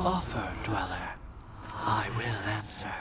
offer, Dweller, I will answer.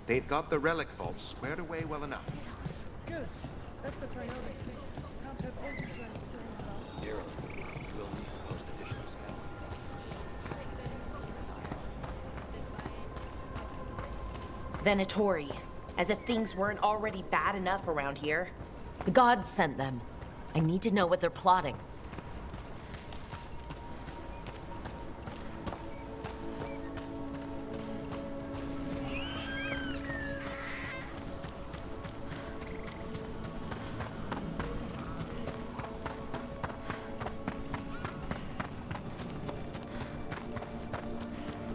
They've got the relic vault squared away well enough. Good. That's the priority. Can't have all these relics lying around. Ireland will need to post additional spells. Venatori. As if things weren't already bad enough around here. The gods sent them. I need to know what they're plotting.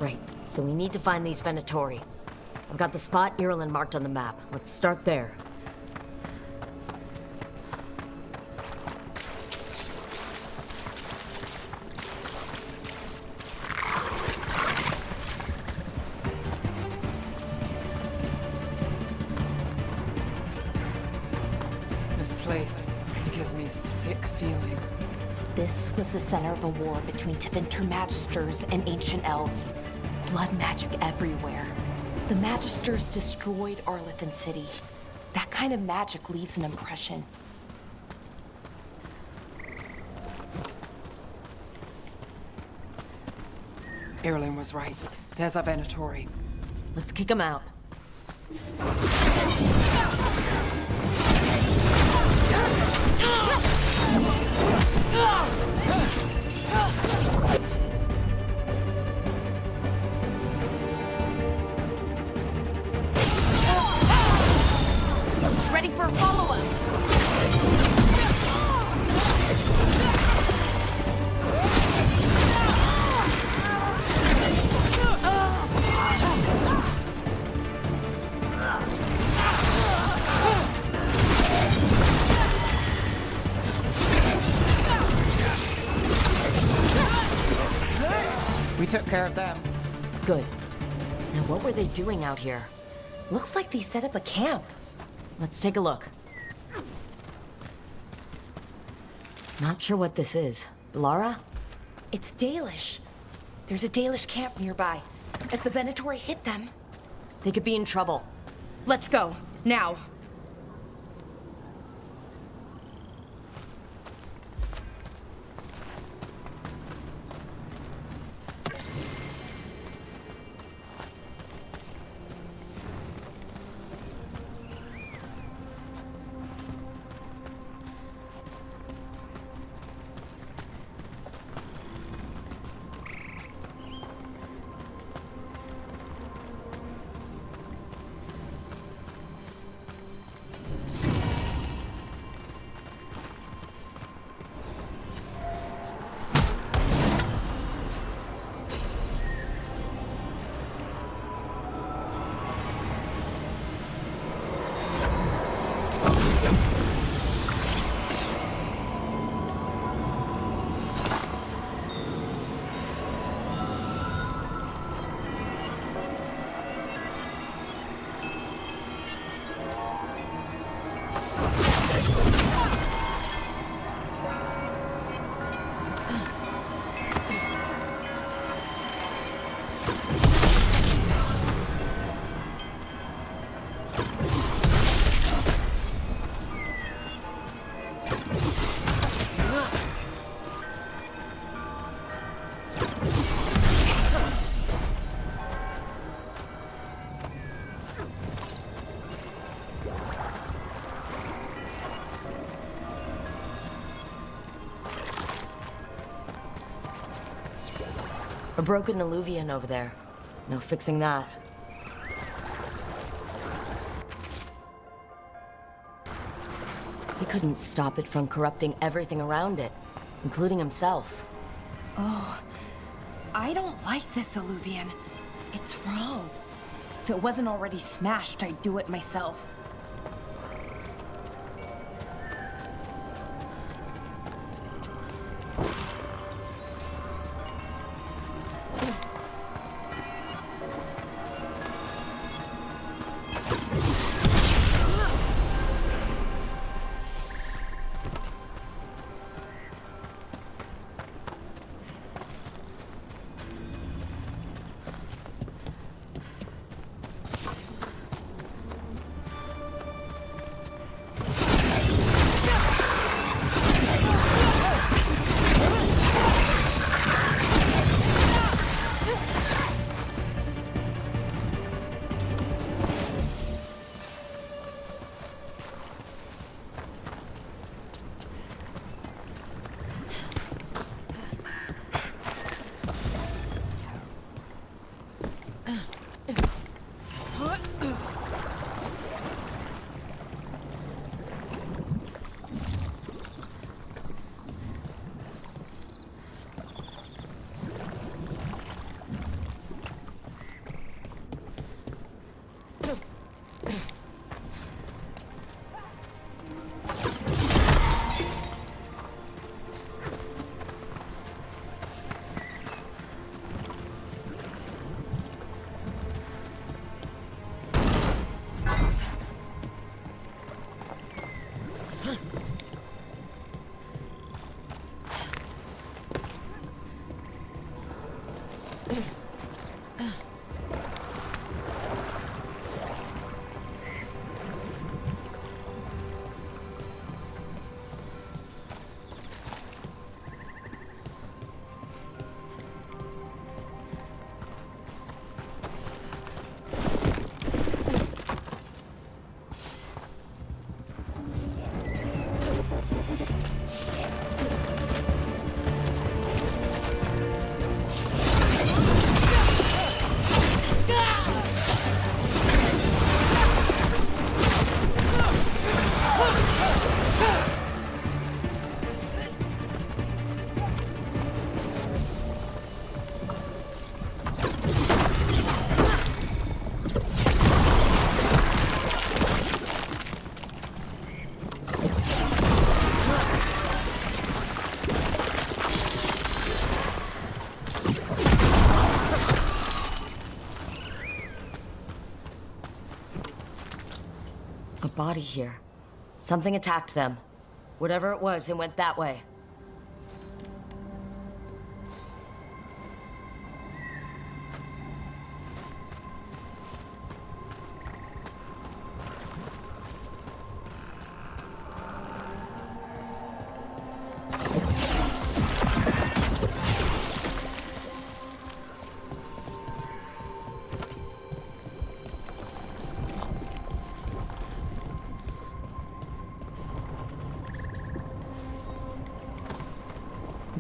Right, so we need to find these Venatori. I've got the spot Ireland marked on the map. Let's start there. was the center of a war between Tevinter Magisters and ancient elves. Blood magic everywhere. The Magisters destroyed Arlethan City. That kind of magic leaves an impression. Erlen was right. There's our Venatori. Let's kick him out. Ready for a follow-up. We took care of them. Good. Now what were they doing out here? Looks like they set up a camp. Let's take a look. Not sure what this is. Lara? It's Dalish. There's a Dalish camp nearby. If the Venatori hit them, they could be in trouble. Let's go. Now. A broken alluvian over there. No fixing that. He couldn't stop it from corrupting everything around it, including himself. Oh, I don't like this alluvian. It's wrong. If it wasn't already smashed, I'd do it myself. A body here. Something attacked them. Whatever it was, it went that way.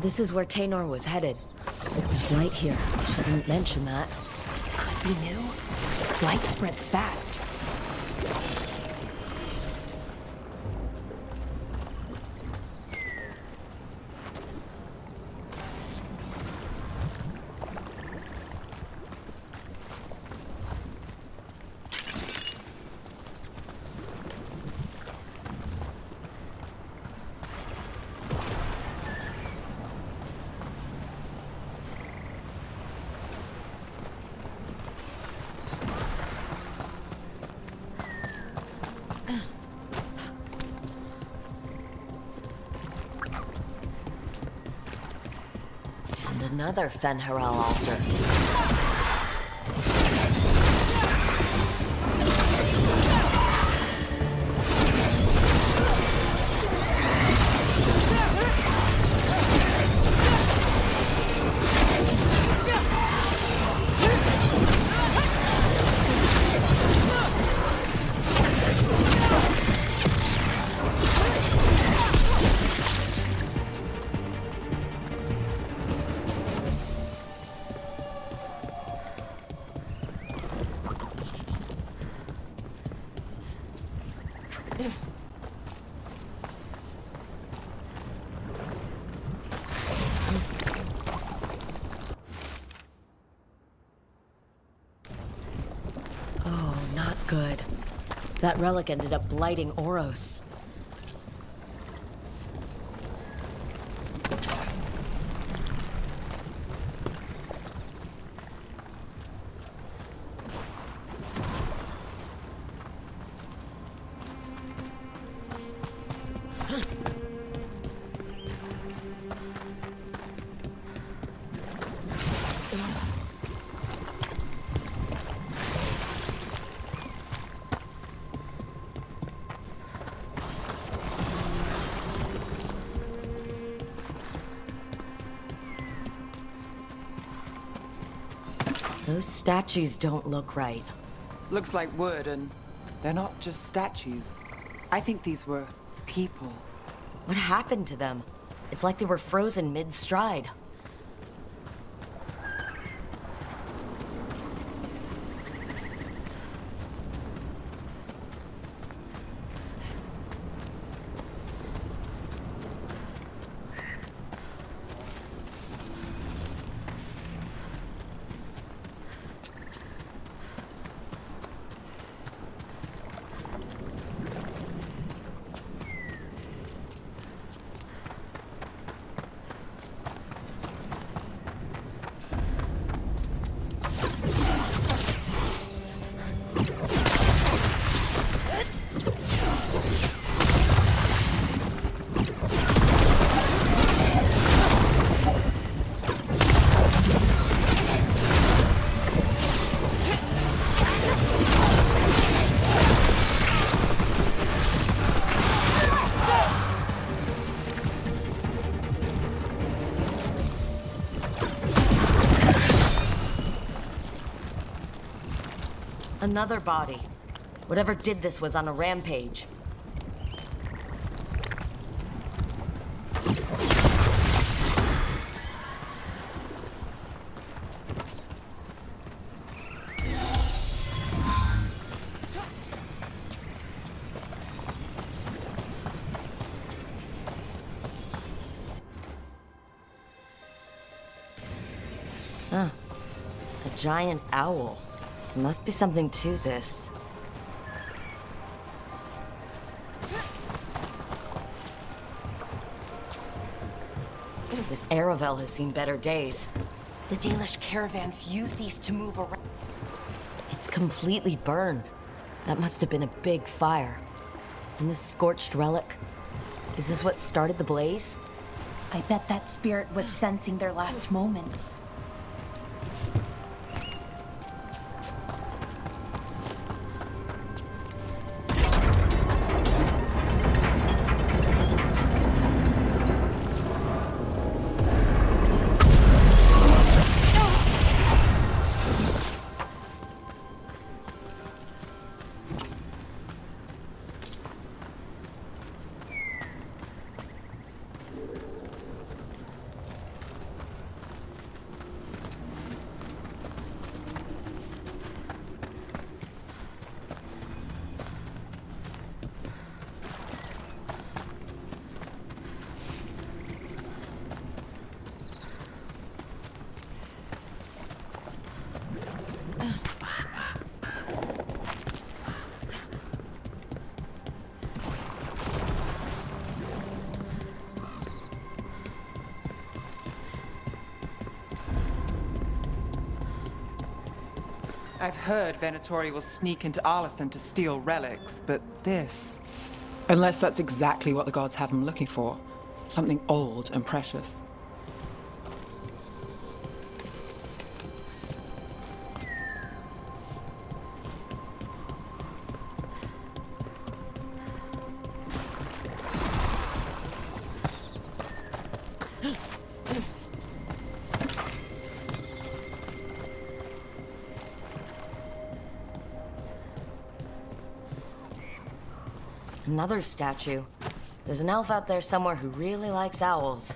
This is where Taynor was headed. There's light here. She didn't mention that. Could be new. Light spreads fast. Another Fen'Harel altar. Good. That relic ended up blighting Oros. Those statues don't look right. Looks like wood, and they're not just statues. I think these were people. What happened to them? It's like they were frozen mid-stride. Another body. Whatever did this was on a rampage. Huh. A giant owl. There must be something to this. This Aravel has seen better days. The Dalish caravans use these to move around. It's completely burned. That must have been a big fire. And this scorched relic, is this what started the blaze? I bet that spirit was sensing their last moments. I've heard Venatori will sneak into Arlathan to steal relics, but this... Unless that's exactly what the gods have him looking for. Something old and precious. Another statue. There's an elf out there somewhere who really likes owls.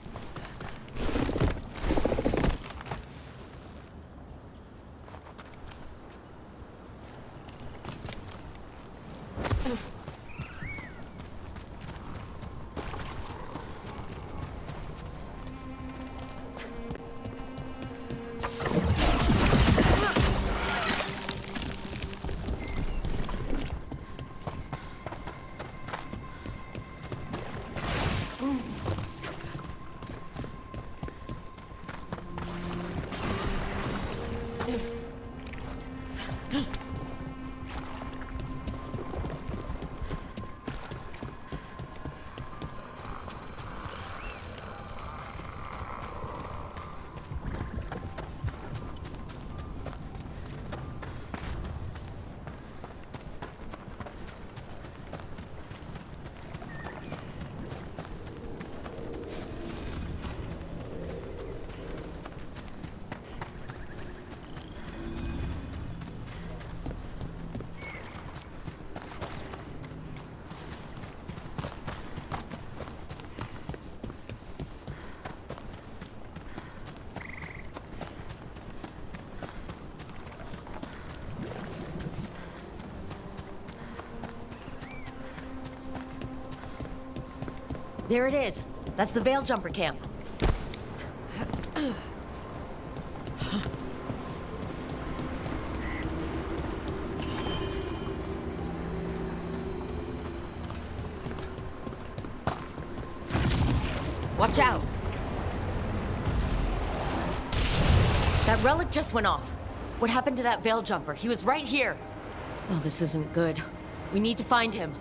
There it is. That's the Veil Jumper camp. Watch out! That relic just went off. What happened to that Veil Jumper? He was right here. Oh, this isn't good. We need to find him.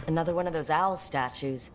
Another one of those owl statues.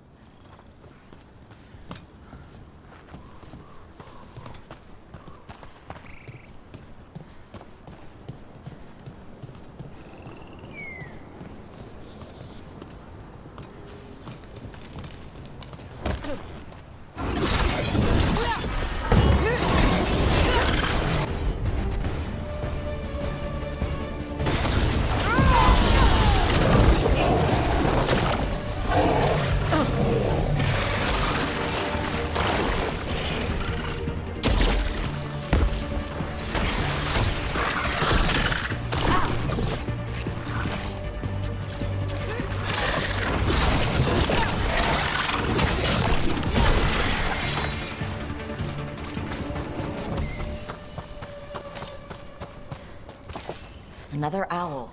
Another owl.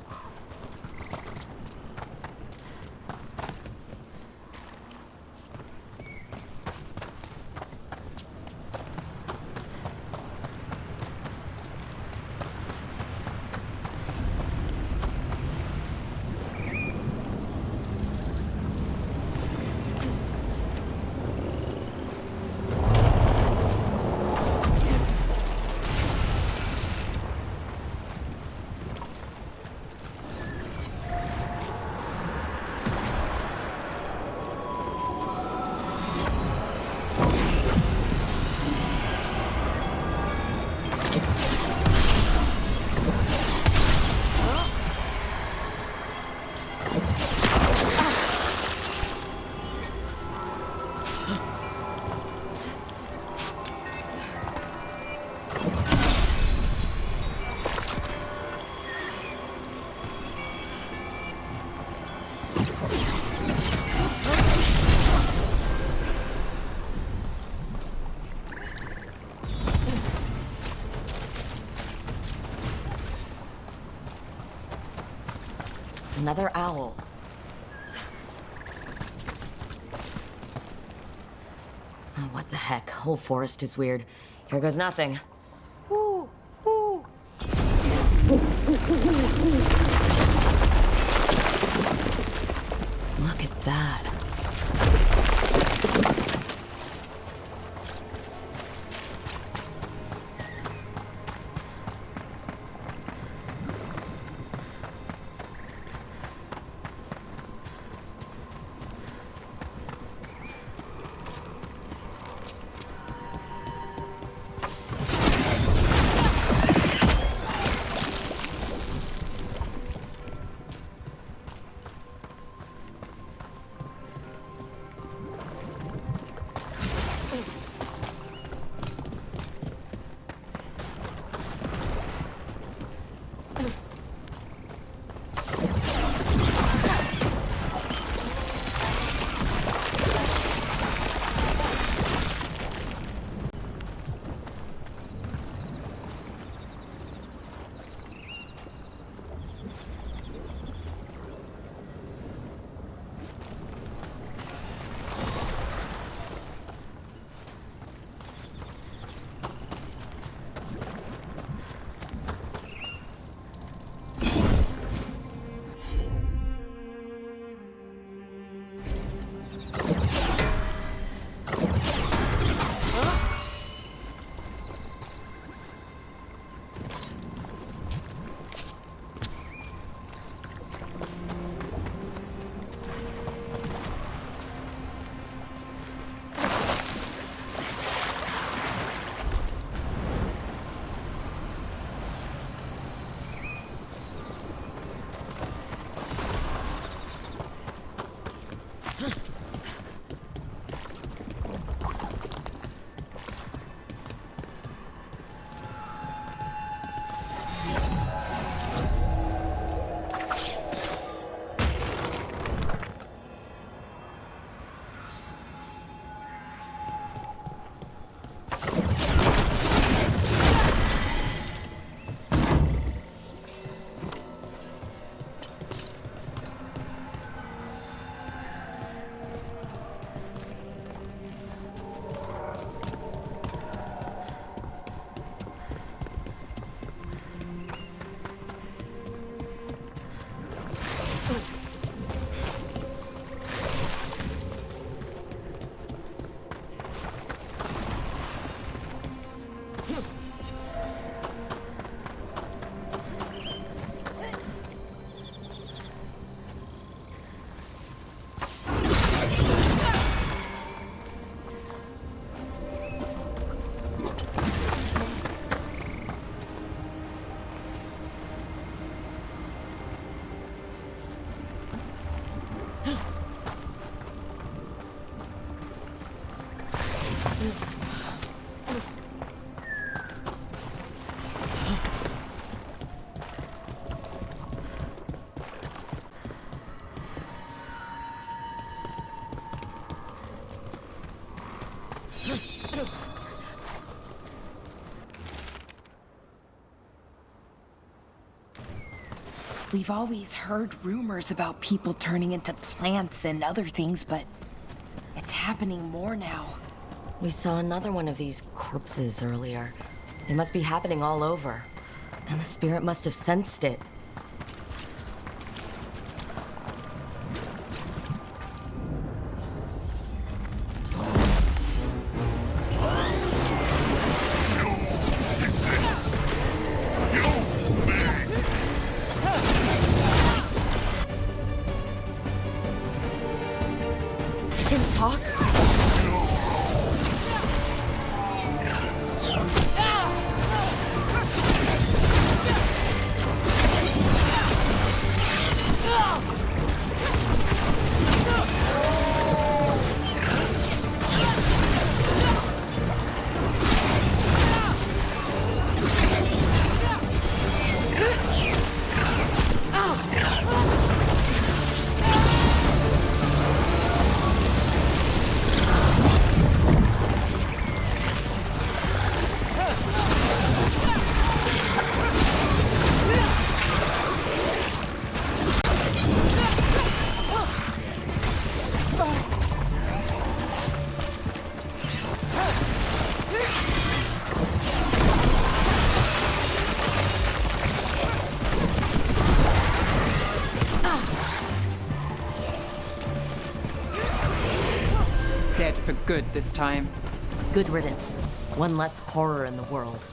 Another owl. Oh, what the heck? Whole forest is weird. Here goes nothing. Woo! Woo! Look at that. We've always heard rumors about people turning into plants and other things, but it's happening more now. We saw another one of these corpses earlier. They must be happening all over. And the spirit must have sensed it. Can talk? Dead for good this time. Good riddance. One less horror in the world.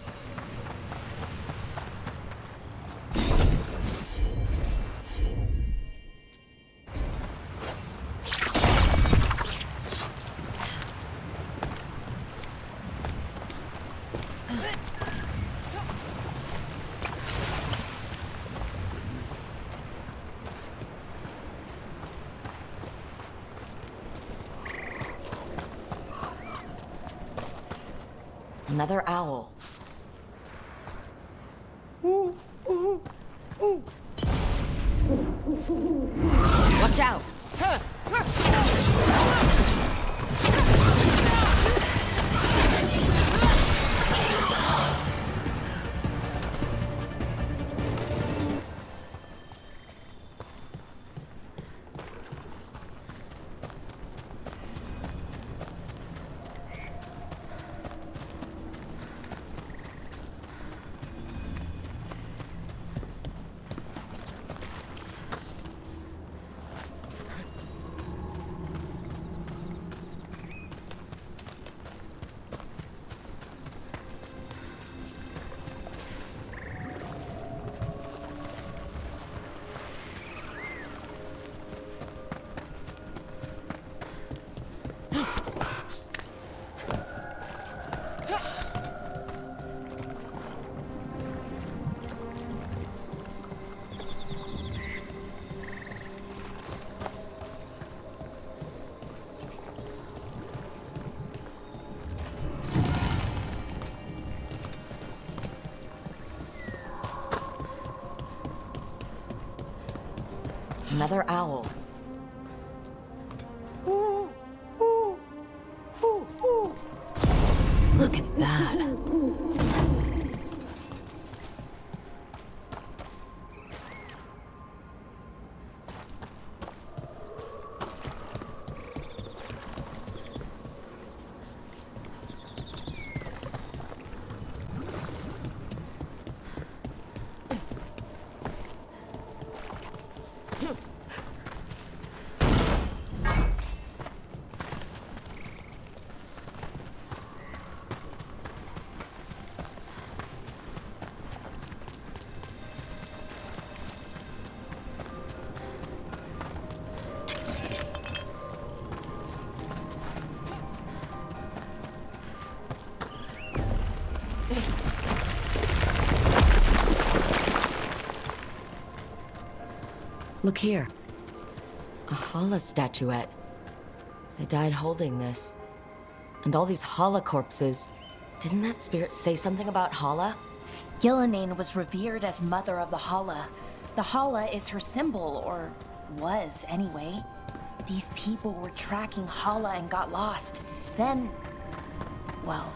Another owl. Watch out! Another owl. Look at that. Look here. A Hala statuette. They died holding this. And all these Hala corpses. Didn't that spirit say something about Hala? Gillenane was revered as mother of the Hala. The Hala is her symbol, or was anyway. These people were tracking Hala and got lost. Then, well,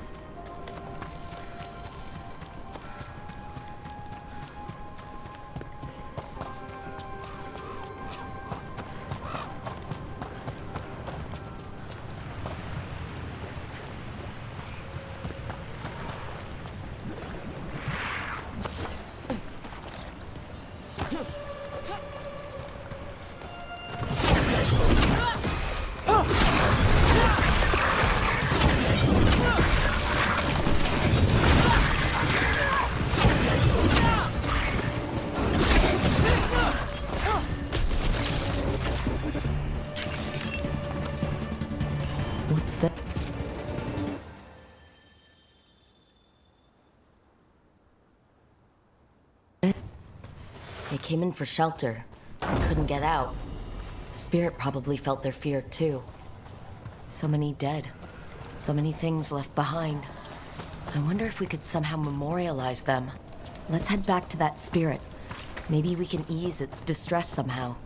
They came in for shelter and couldn't get out. The spirit probably felt their fear too. So many dead. So many things left behind. I wonder if we could somehow memorialize them. Let's head back to that spirit. Maybe we can ease its distress somehow.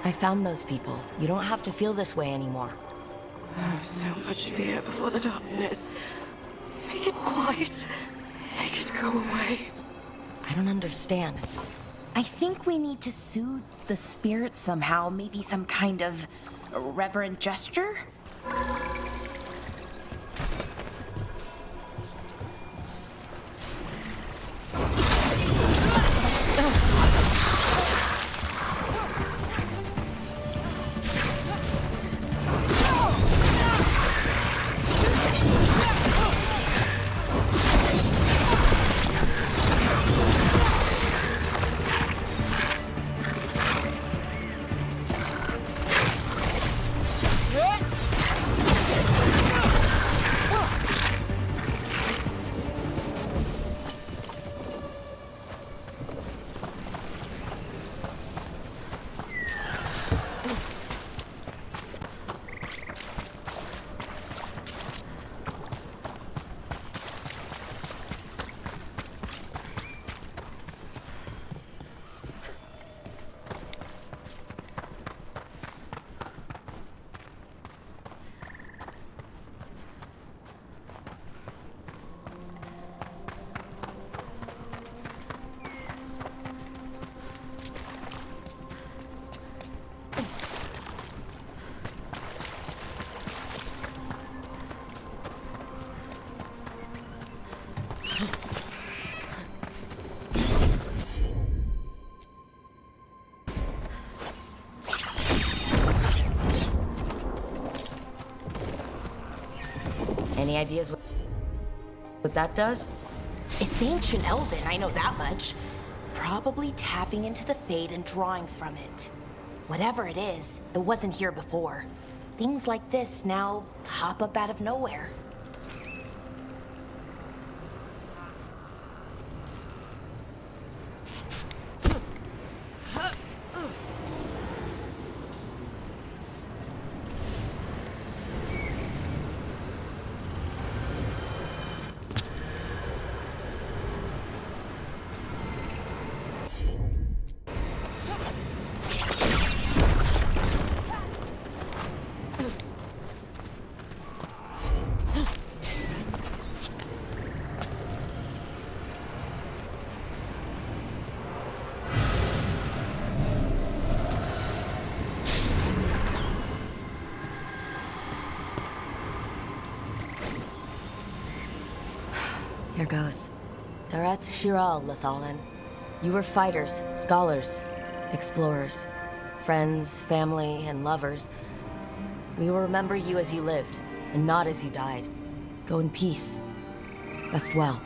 I found those people. You don't have to feel this way anymore. So much fear before the darkness. Make it quiet. Make it go away. I don't understand. I think we need to soothe the spirit somehow. Maybe some kind of reverent gesture? Any ideas what that does? It's ancient Elven, I know that much. Probably tapping into the Fade and drawing from it. Whatever it is, it wasn't here before. Things like this now pop up out of nowhere. Here goes. Dareth Shiral, Lethalin. You were fighters, scholars, explorers, friends, family, and lovers. We will remember you as you lived, and not as you died. Go in peace. Rest well.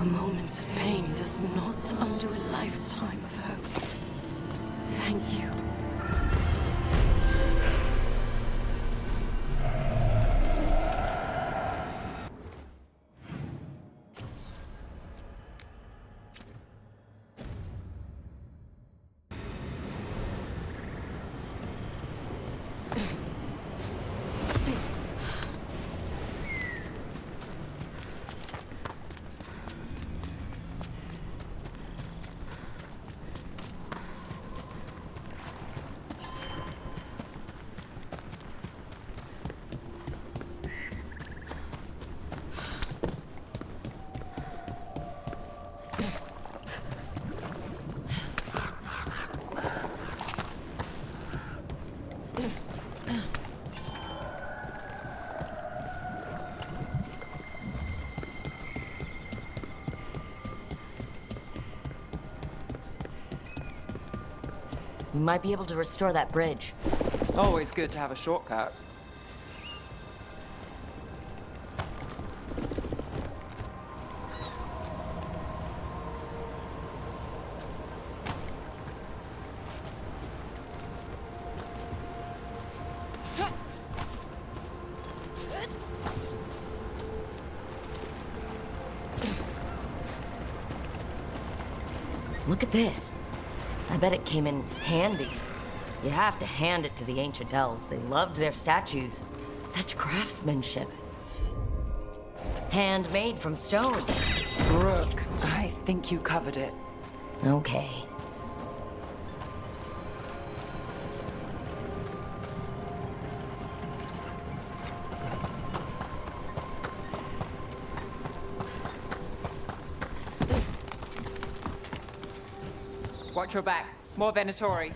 A moment of pain does not undo a lifetime of hope. Thank you. We might be able to restore that bridge. Always good to have a shortcut. Look at this. I bet it came in handy. You have to hand it to the ancient elves. They loved their statues. Such craftsmanship. Handmade from stone. Brooke, I think you covered it. Okay. Watch your back. More Venatori.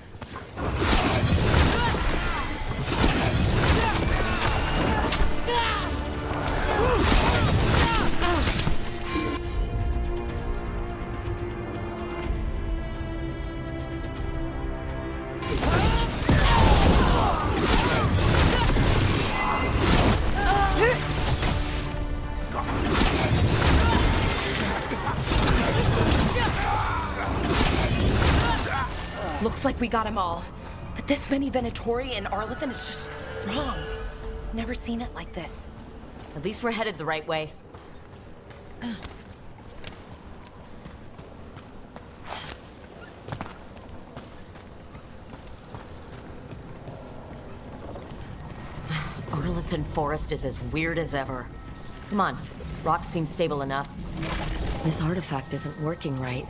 Looks like we got them all. But this many Venatori in Arlathan is just wrong. Never seen it like this. At least we're headed the right way. Arlathan Forest is as weird as ever. Come on, rocks seem stable enough. This artifact isn't working right.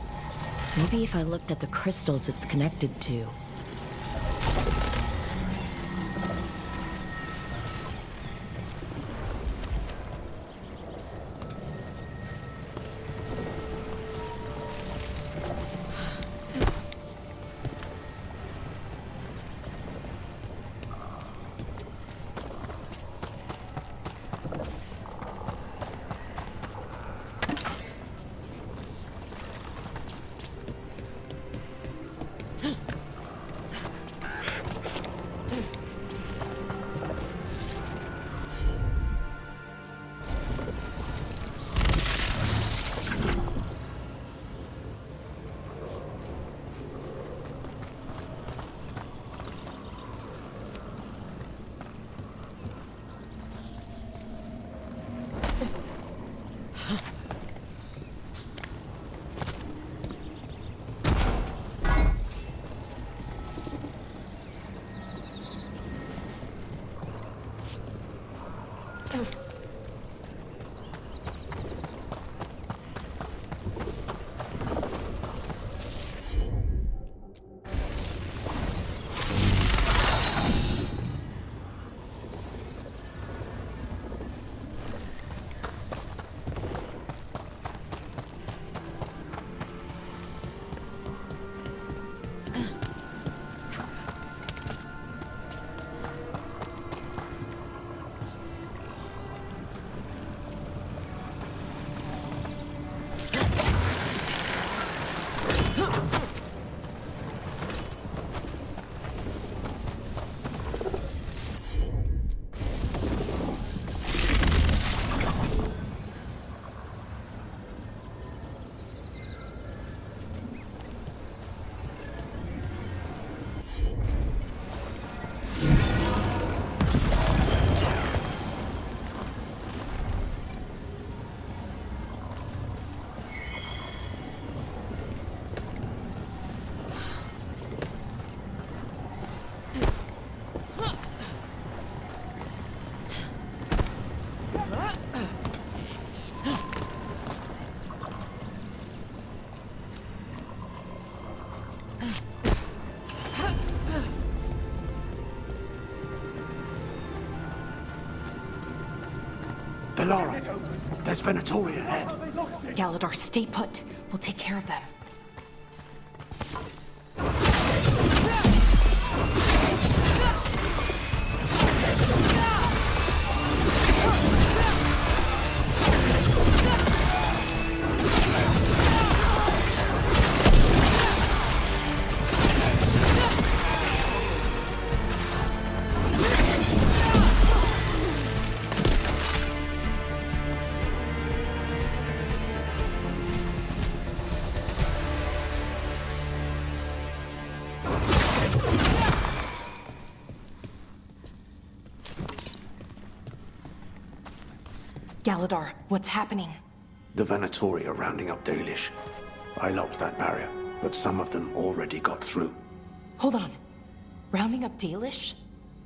Maybe if I looked at the crystals it's connected to. Bellara, there's Venatori ahead. Galadar, stay put. We'll take care of them. Galadar, what's happening? The Venatori are rounding up Dalish. I locked that barrier, but some of them already got through. Hold on. Rounding up Dalish?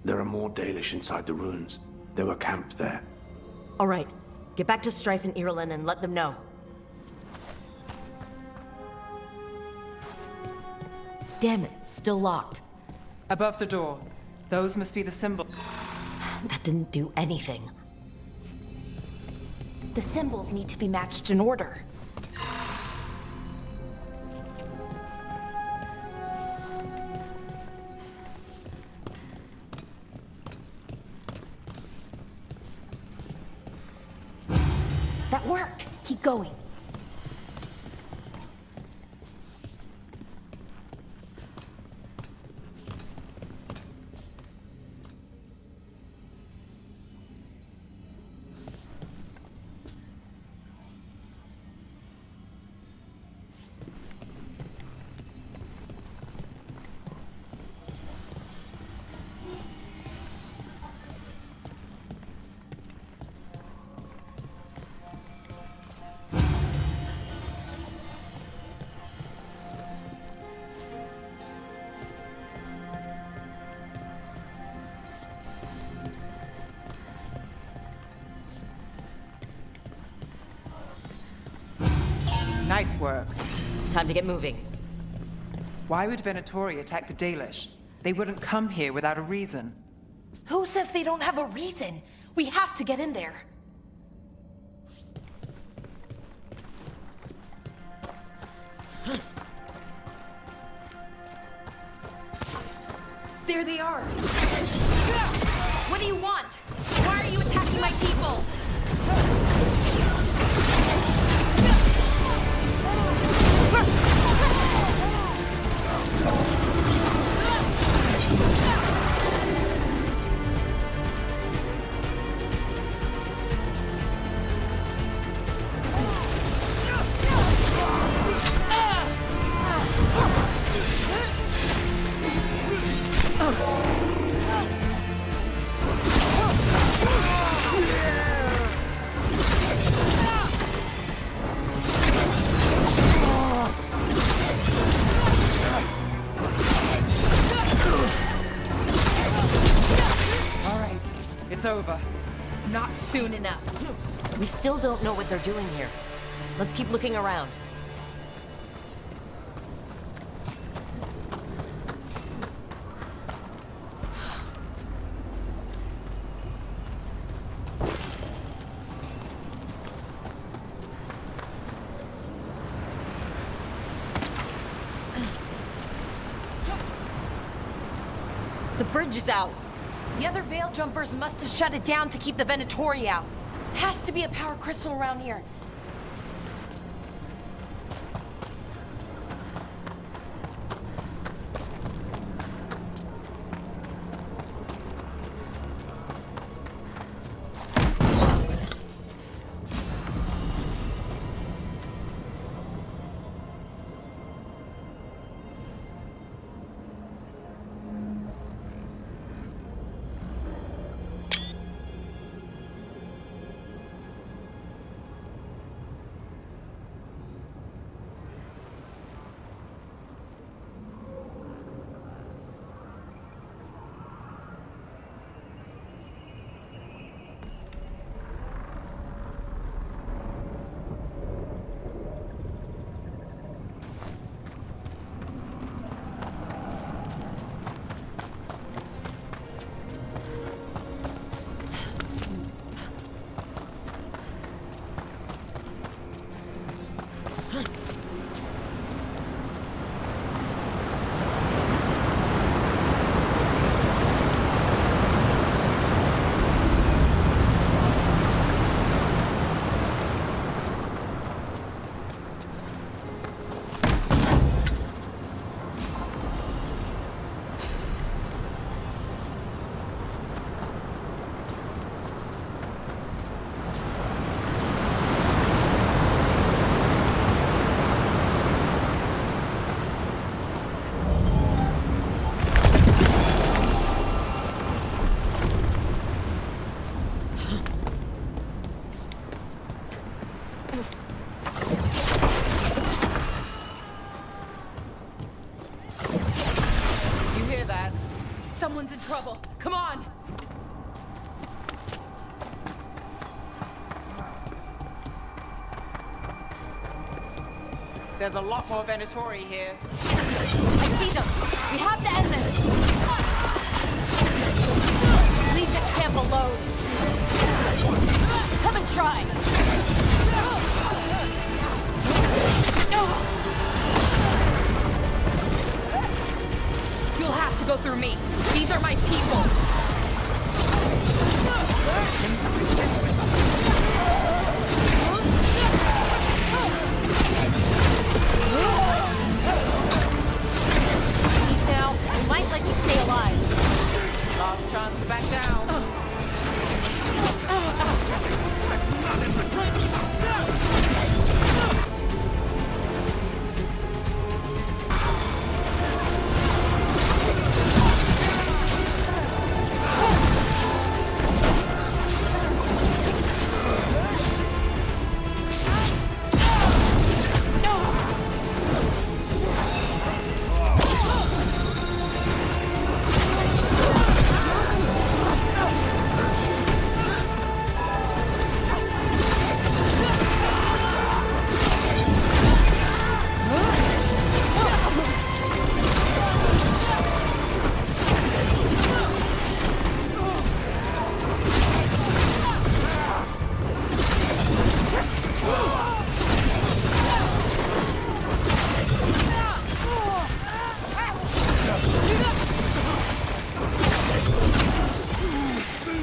There are more Dalish inside the ruins. They were camped there. All right, get back to Strife and Irulan and let them know. Damn it, still locked. Above the door. Those must be the symbol. That didn't do anything. The symbols need to be matched in order. That worked! Keep going. Nice work. Time to get moving. Why would Venatori attack the Dalish? They wouldn't come here without a reason. Who says they don't have a reason? We have to get in there. There they are. What do you want? Why are you attacking my people? It's over. Not soon enough. We still don't know what they're doing here. Let's keep looking around. The bridge is out. The other Veil Jumpers must have shut it down to keep the Venatori out. Has to be a power crystal around here. trouble. Come on! There's a lot more Venatori here. I see them! We have to end this! Leave this camp alone! Come and try! You'll have to go through me. These are my people. Now, we might let you stay alive. Last chance to back down.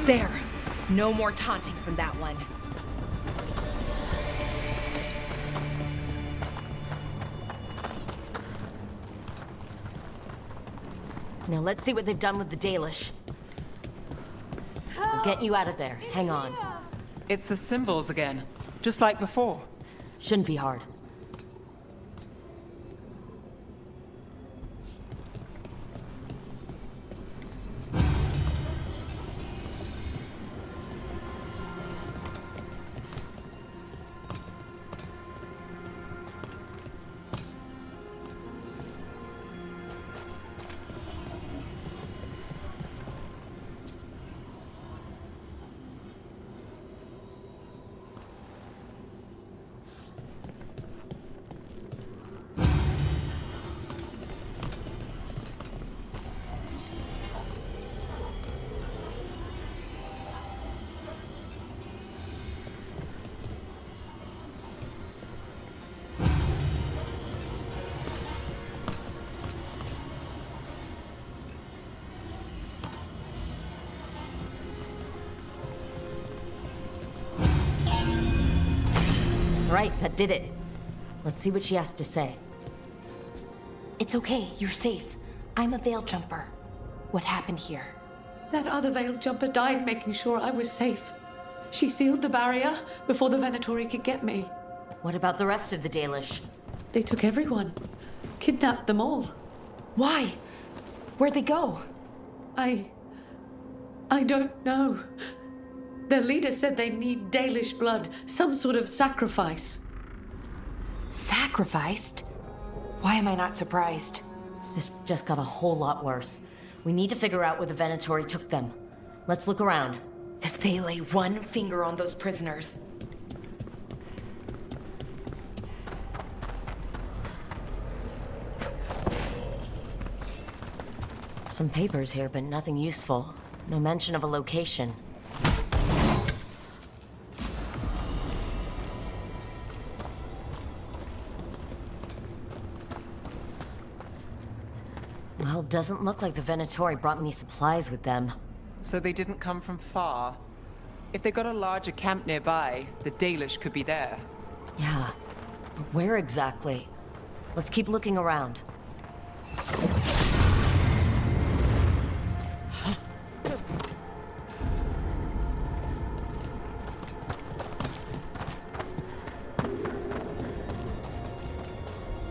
There. No more taunting from that one. Now let's see what they've done with the Dalish. We'll get you out of there. Hang on. It's the symbols again, just like before. Shouldn't be hard. Right, that did it. Let's see what she has to say. It's okay, you're safe. I'm a veil jumper. What happened here? That other veil jumper died making sure I was safe. She sealed the barrier before the Venatori could get me. What about the rest of the Dalish? They took everyone. Kidnapped them all. Why? Where'd they go? I don't know. Their leader said they need Dalish blood, some sort of sacrifice. Sacrificed? Why am I not surprised? This just got a whole lot worse. We need to figure out where the Venatori took them. Let's look around. If they lay one finger on those prisoners. Some papers here, but nothing useful. No mention of a location. Well, doesn't look like the Venatori brought any supplies with them. So they didn't come from far. If they got a larger camp nearby, the Dalish could be there. Yeah, but where exactly? Let's keep looking around.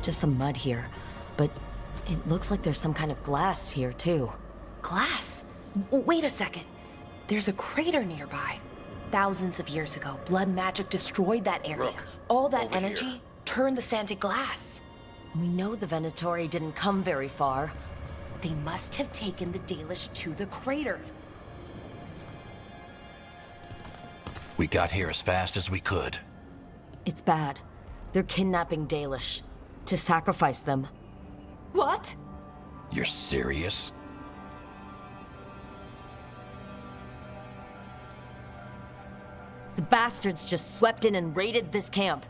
Just some mud here, but it looks like there's some kind of glass here, too. Glass? Wait a second. There's a crater nearby. Thousands of years ago, blood magic destroyed that area. Rook, all that over energy here. turned the sand to glass. We know the Venatori didn't come very far. They must have taken the Dalish to the crater. We got here as fast as we could. It's bad. They're kidnapping Dalish. To sacrifice them. What? You're serious? The bastards just swept in and raided this camp.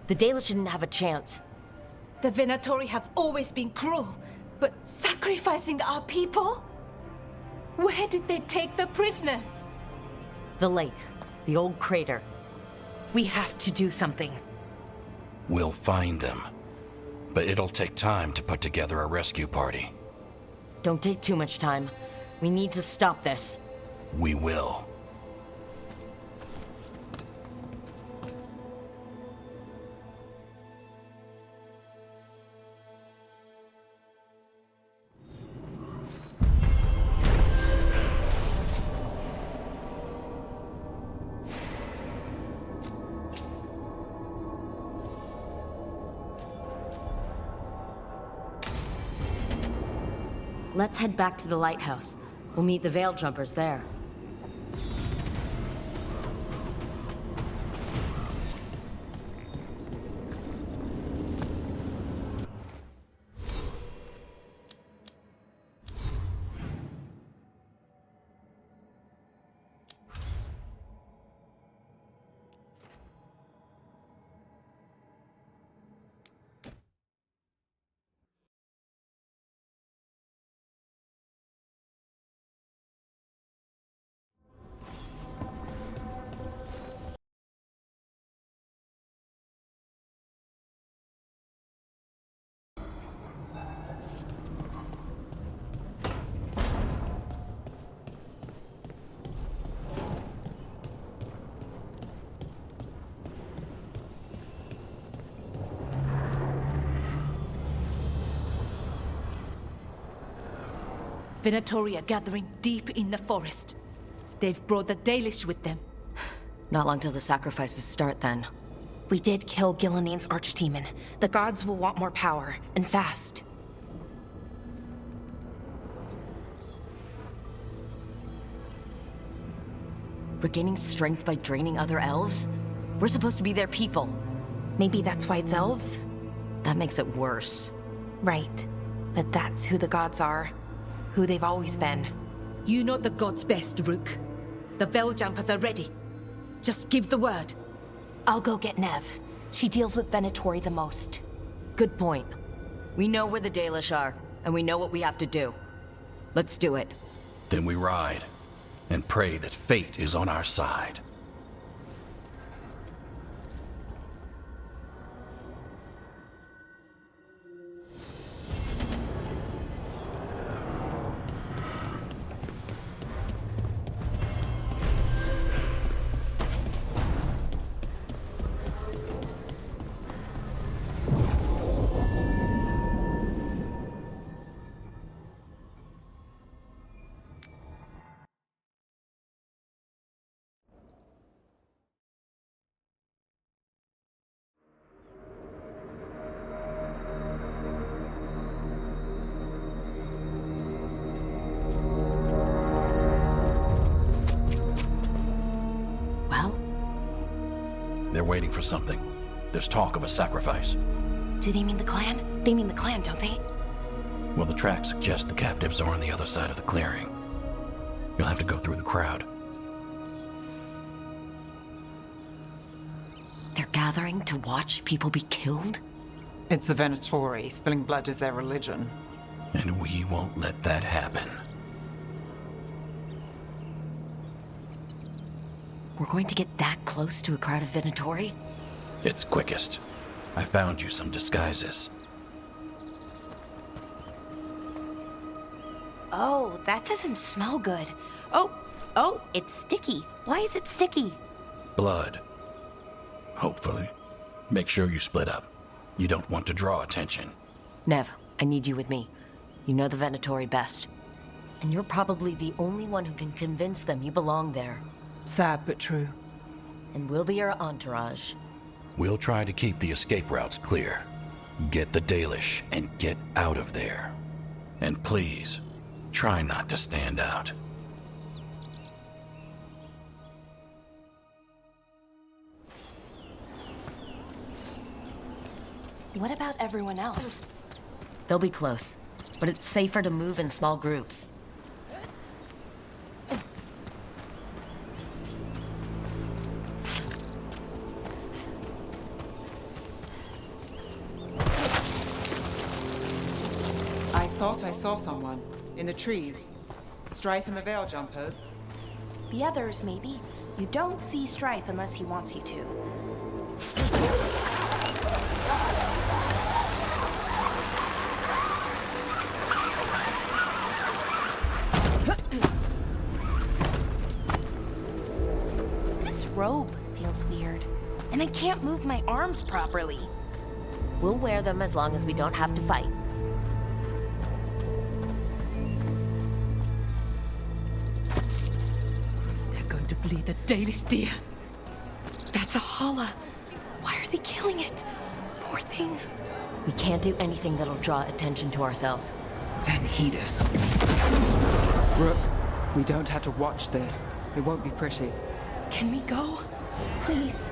The Dalish didn't have a chance. The Venatori have always been cruel, but sacrificing our people? Where did they take the prisoners? The lake. The old crater. We have to do something. We'll find them. But it'll take time to put together a rescue party. Don't take too much time. We need to stop this. We will. Let's head back to the lighthouse. We'll meet the Veil Jumpers there. Venatori are gathering deep in the forest. They've brought the Dalish with them. Not long till the sacrifices start, then. We did kill Gillinean's archdemon. The gods will want more power, and fast. Regaining strength by draining other elves? We're supposed to be their people. Maybe that's why it's elves? That makes it worse. Right. But that's who the gods are. Who they've always been. You know the gods best, Rook. The Veiljumpers are ready. Just give the word. I'll go get Nev. She deals with Venatori the most. Good point. We know where the Dalish are, and we know what we have to do. Let's do it. Then we ride, and pray that fate is on our side. They're waiting for something. There's talk of a sacrifice. Do they mean the clan? They mean the clan, don't they? Well, the tracks suggest the captives are on the other side of the clearing. You'll have to go through the crowd. They're gathering to watch people be killed? It's the Venatori. Spilling blood is their religion. And we won't let that happen. We're going to get that close to a crowd of Venatori? It's quickest. I found you some disguises. Oh, that doesn't smell good. Oh, it's sticky. Why is it sticky? Blood. Hopefully. Make sure you split up. You don't want to draw attention. Nev, I need you with me. You know the Venatori best. And you're probably the only one who can convince them you belong there. Sad but true. And we'll be your entourage. We'll try to keep the escape routes clear. Get the Dalish and get out of there. And please, try not to stand out. What about everyone else? They'll be close, but it's safer to move in small groups. I thought I saw someone. In the trees. Strife and the Veil Jumpers. The others, maybe. You don't see Strife unless he wants you to. This robe feels weird, and I can't move my arms properly. We'll wear them as long as we don't have to fight. They're going to bleed the Dalish deer. That's a holla. Why are they killing it? Poor thing. We can't do anything that'll draw attention to ourselves. Then Thedas. Rook, we don't have to watch this. It won't be pretty. Can we go? Please.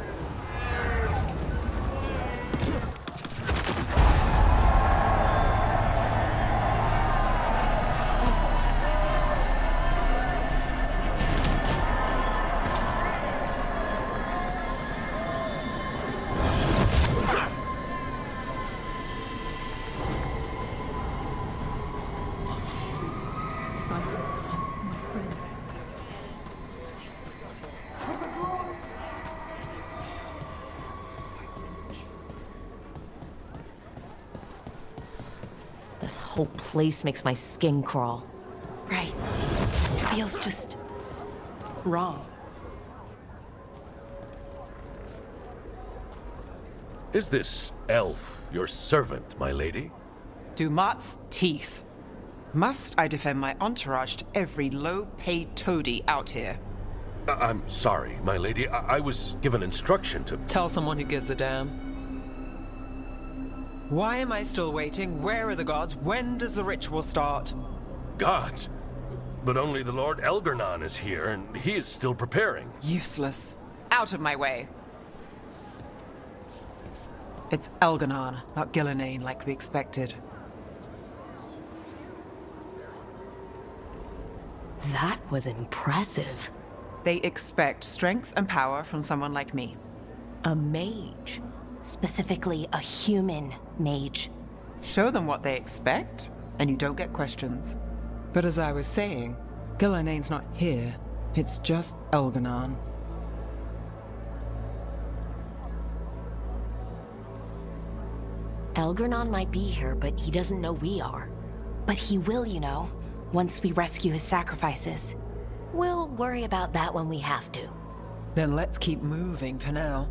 This whole place makes my skin crawl. Right. It feels just wrong. Is this elf your servant, my lady? Dumat's teeth. Must I defend my entourage to every low-paid toady out here? I'm sorry, my lady. I was given instruction to... Tell someone who gives a damn. Why am I still waiting? Where are the gods? When does the ritual start? Gods? But only the Lord Elgarnon is here, and he is still preparing. Useless. Out of my way. It's Elgarnon, not Gillenane, like we expected. That was impressive. They expect strength and power from someone like me. A mage. Specifically, a human mage. Show them what they expect, and you don't get questions. But as I was saying, Gillenane's not here. It's just Elgarnon. Elgarnon might be here, but he doesn't know we are. But he will, you know, once we rescue his sacrifices. We'll worry about that when we have to. Then let's keep moving for now.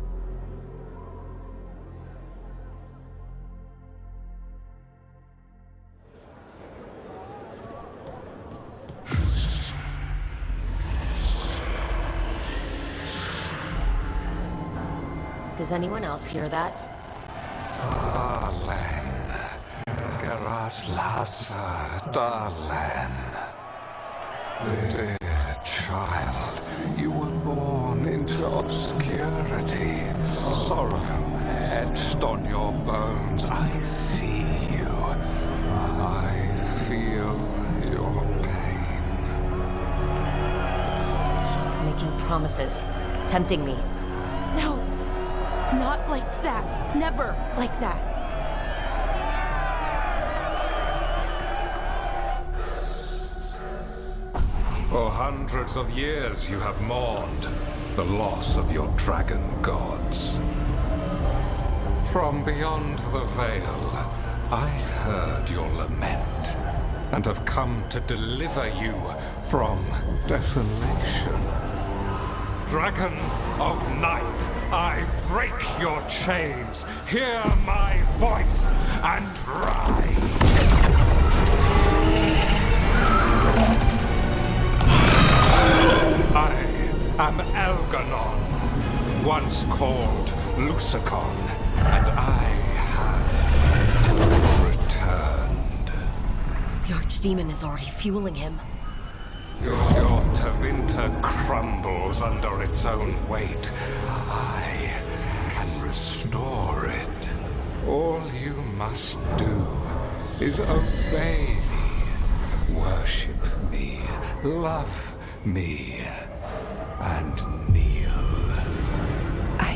Does anyone else hear that? Darling, Geraslasa, darling. Dear child, you were born into obscurity. Sorrow etched on your bones. I see you. I feel your pain. She's making promises, tempting me. No, not like that. Never like that. For hundreds of years you have mourned the loss of your dragon gods. From beyond the veil, I heard your lament and have come to deliver you from desolation. Dragon of night, I break your chains. Hear my voice and rise. I am Elgarnon, once called Lucicon, and I have returned. The Archdemon is already fueling him. Your Tevinter crumbles under its own weight. I can restore it. All you must do is obey me, worship me, love me, and kneel. I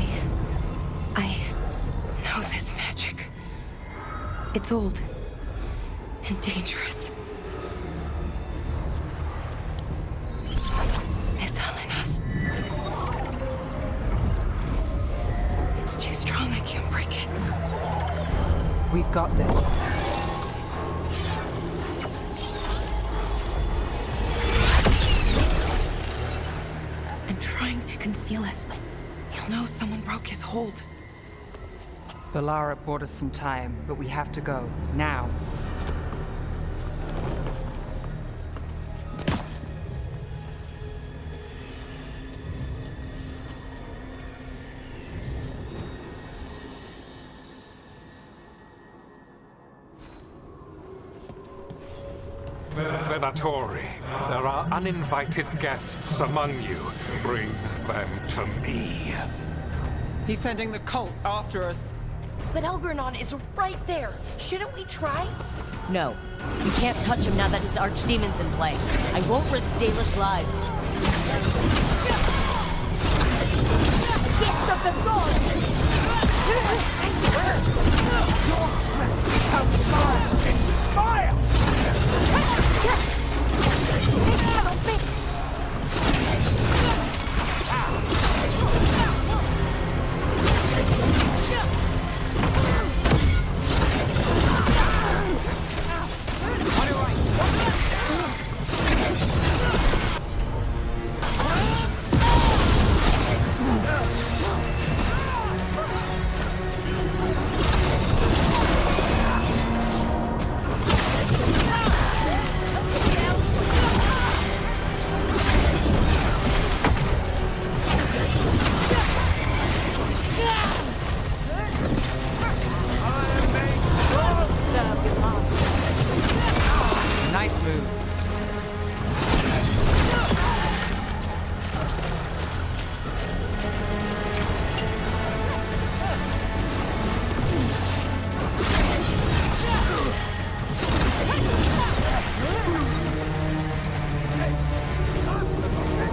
know this magic. It's old and dangerous. Mythalinas. It's too strong, I can't break it. We've got this. I'm trying to conceal us. He'll know someone broke his hold. Valara bought us some time, but we have to go. Now. Venatori, there are uninvited guests among you. Bring them to me. He's sending the cult after us. But Elgernon is right there. Shouldn't we try? No. You can't touch him now that his Archdemon's in play. I won't risk Dalish lives. Gift of the gods! Your strength becomes mine in fire! Help me! Nice move.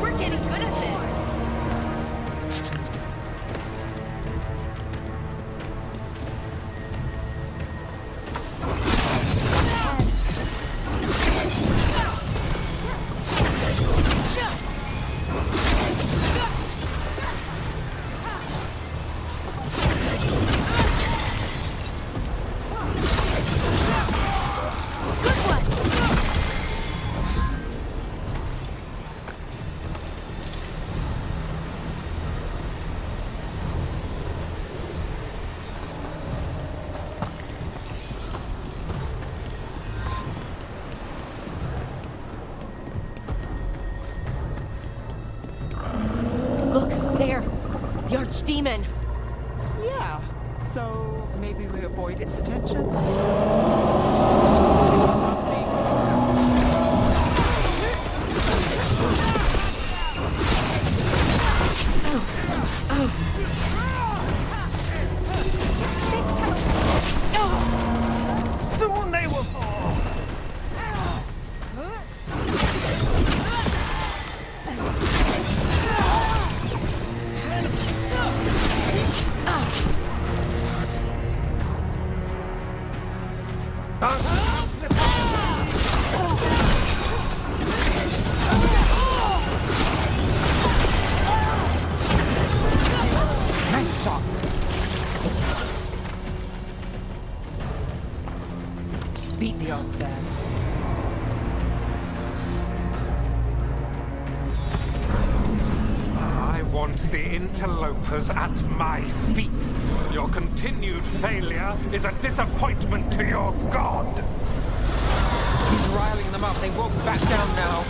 We're getting good at this! Look, there! The Archdemon! Yeah. So maybe we avoid its attention? Soon they will fall! Nice shot. Beat the odds there. I want the interlopers at my feet. Your continued failure is a disappointment to your god. He's riling them up. They won't back down now.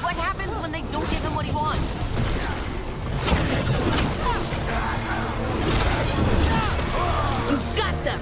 What happens when they don't give him what he wants? You got them!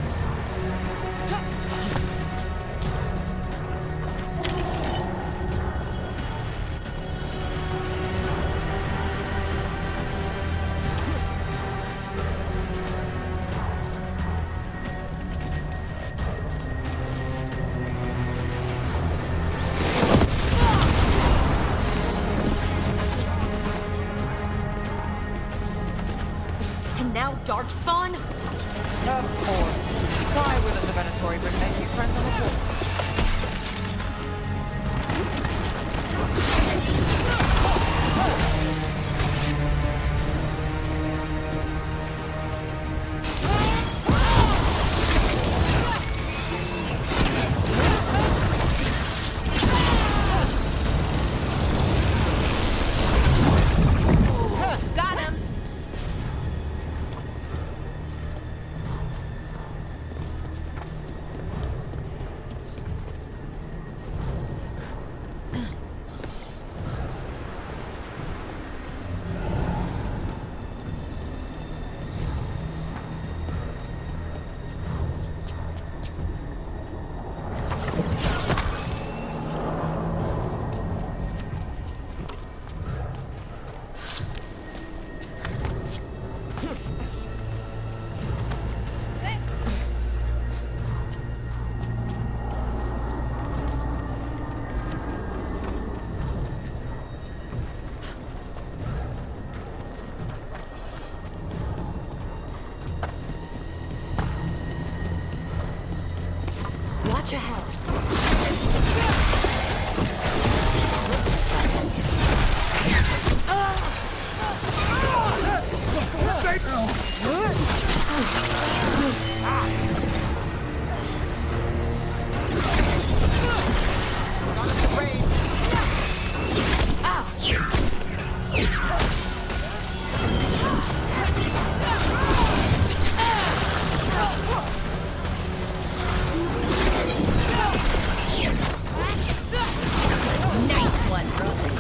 Dark spawn? Of course. Why wouldn't the Venatori bring their new friends on the board? Got him! Watch ahead. Nice one, brother.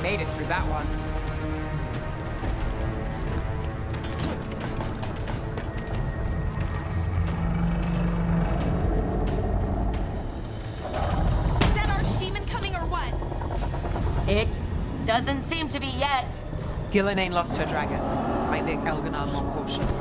made it through that one. Is that archdemon coming or what? It doesn't seem to be yet. Gillen ain't lost her dragon. Might make Elganon more cautious.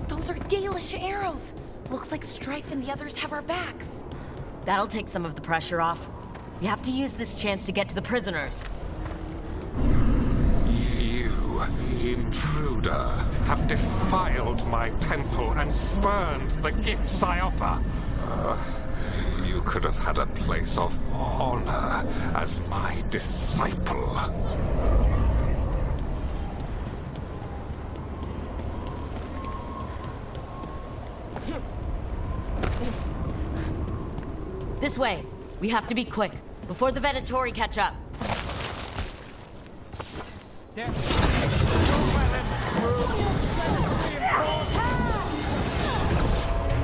Those are Dalish arrows. Looks like Strife and the others have our backs. That'll take some of the pressure off. We have to use this chance to get to the prisoners. You, intruder, have defiled my temple and spurned the gifts I offer. You could have had a place of honor as my disciple. This way. We have to be quick, before the Venatori catch up.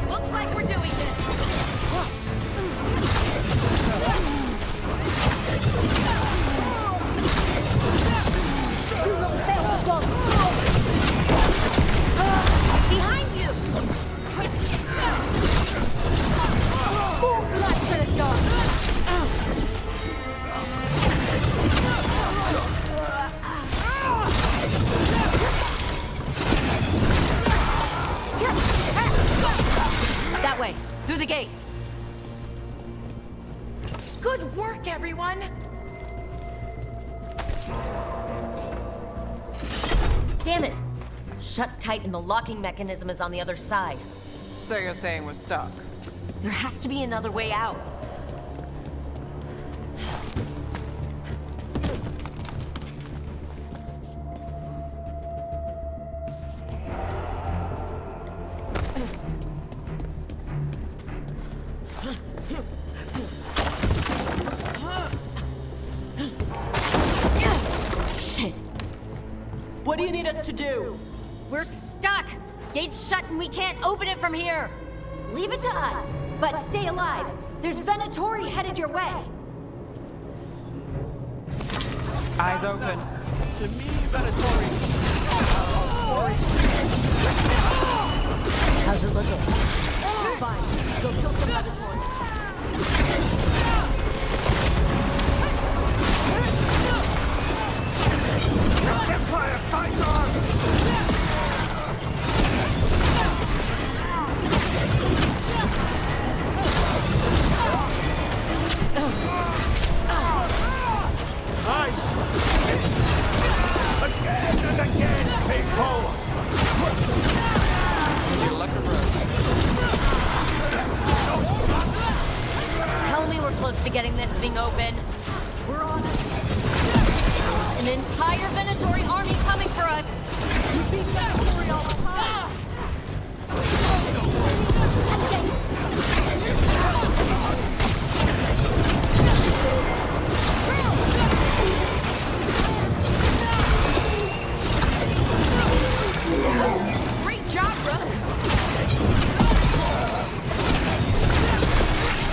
Looks like we're doing this. Behind you! Blood for the dog! That way, through the gate. Good work, everyone! Damn it! Shut tight and the locking mechanism is on the other side. So you're saying we're stuck? There has to be another way out. Shit! What do you need us to do? We're stuck! Gate's shut and we can't open it from here! Leave it to us, but stay alive. There's Venatori headed your way. Eyes open. To me, Venatori. How's it looking? Fine. Go kill some Venatori. Empire, fight on! Again and again, people! Tell me we're close to getting this thing open. We're on it. An entire Venatori army coming for us. You beat Venatori all the time. Great job, Rook.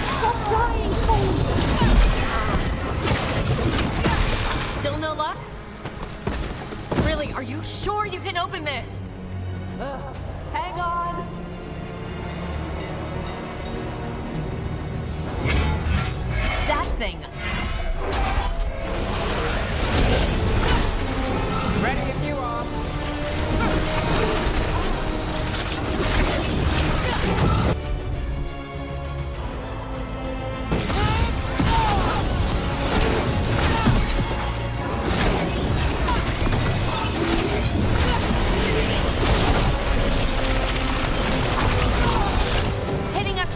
Stop dying, fool. Still no luck? Really, are you sure you can open this? Hang on. That thing. Ready if you are. Hitting us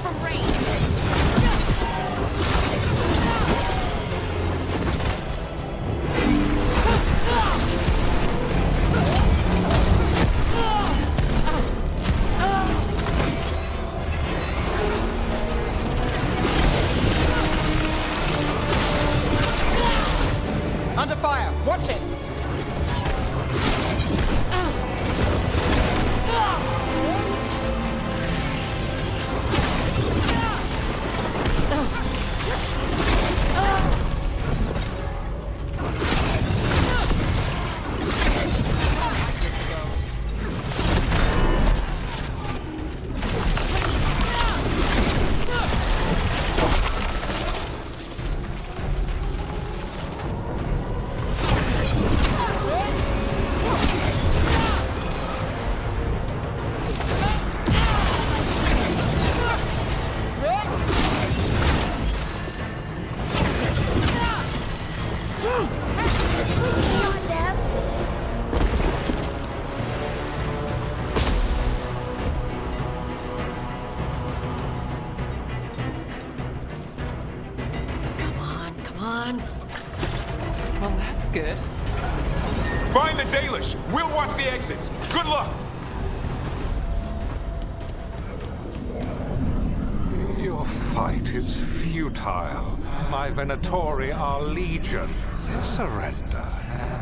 good. Find the Dalish! We'll watch the exits! Good luck! Your fight is futile. My Venatori are legion. Surrender,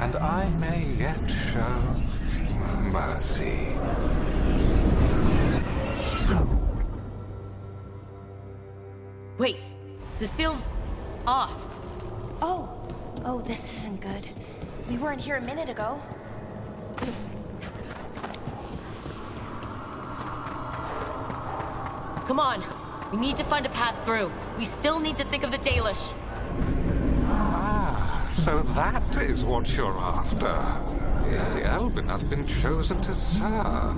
and I may yet show mercy. Wait, this feels off. Oh, this isn't good. We weren't here a minute ago. Come on, we need to find a path through. We still need to think of the Dalish. Ah, so that is what you're after. The Elven have been chosen to serve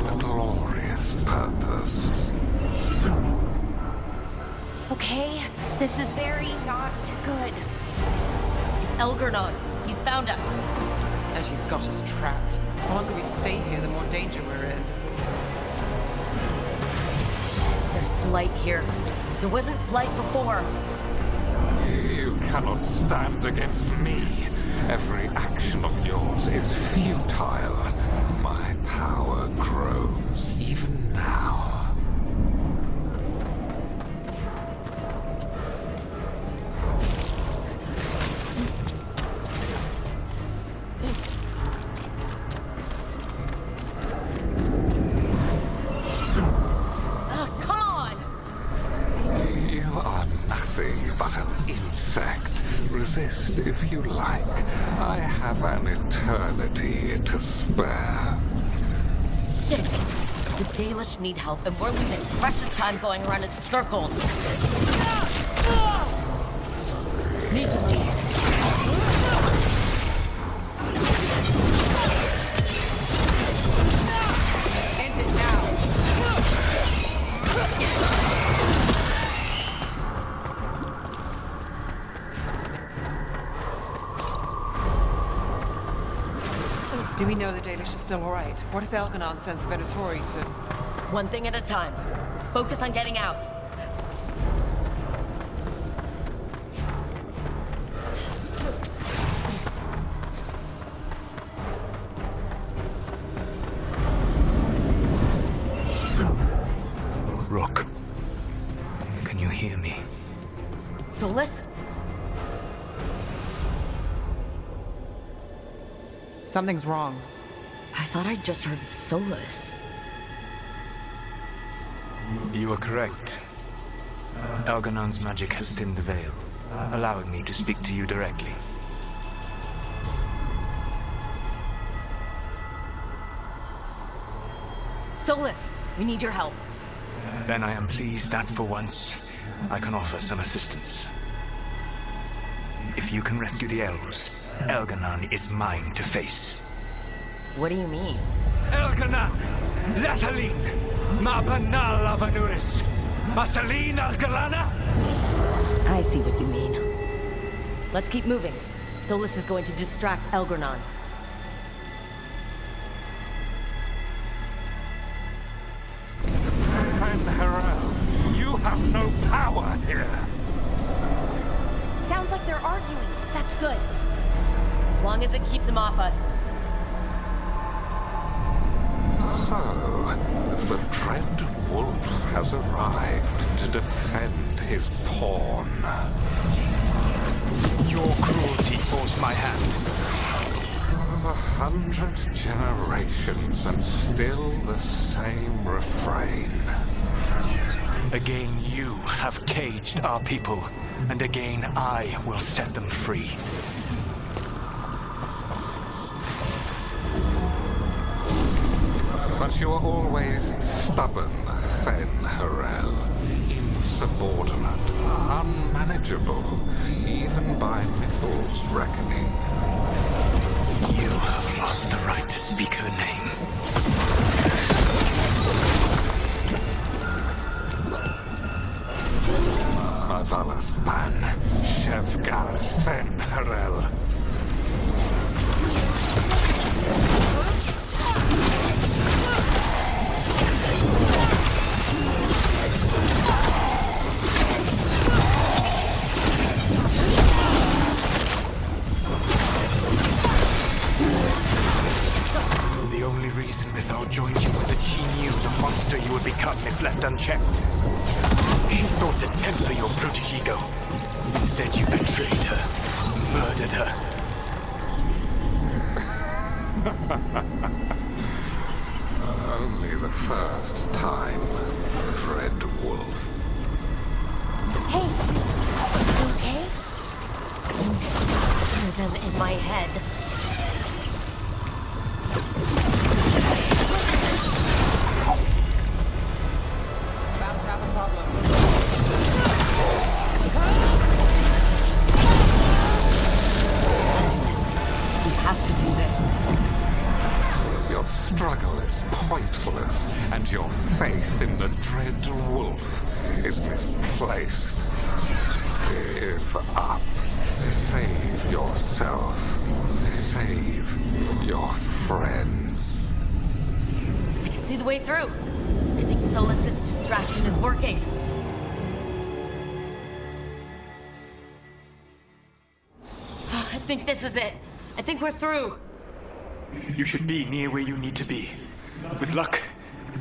a glorious purpose. Okay, this is very not good. It's Elgarnon. He's found us. And she's got us trapped. The longer we stay here, the more danger we're in. There's blight here. There wasn't blight before. You cannot stand against me. Every action of yours is futile. My power grows even now. Come on! You are nothing but an insect. Resist if you like. I have an eternity to spare. Shit! The Dalish need help, and we're losing precious time going around in circles. Need to leave. End it now! Do we know the Dalish is still alright? What if Elgarnon sends the Venatori to... One thing at a time. Let's focus on getting out. Rook, can you hear me? Solus? Something's wrong. I thought I'd just heard Solus. You are correct. Elgarnon's magic has thinned the veil, allowing me to speak to you directly. Solus, we need your help. Then I am pleased that for once, I can offer some assistance. If you can rescue the elves, Elgarnon is mine to face. What do you mean? Elgarnon! Lathaline! Ma banal avanuris! Masaline Algalana! I see what you mean. Let's keep moving. Solus is going to distract Elgarnon. Fen'Harel, you have no power here. Sounds like they're arguing. That's good. As long as it keeps him off us. So, the dread wolf has arrived to defend his pawn. Your cruelty forced my hand. 100 generations and still the same refrain. Again you have caged our people, and again I will set them free. But you are always stubborn, Fen'Harel. Insubordinate, unmanageable, even by Mythal's reckoning. You have lost the right to speak her name. Avalas Ban, Shevgar Fen'Harel. left unchecked. She thought to temper your brutish ego. Instead, you betrayed her, murdered her. Only the first time, Dread Wolf. Hey, you okay? Hear them in my head. About to have a problem. We have to do this. Your struggle is pointless, and your faith in the Dread Wolf is misplaced. Give up. Save yourself. Save your friends. I see the way through. I think Solas's distraction is working. I think this is it. I think we're through. You should be near where you need to be. With luck,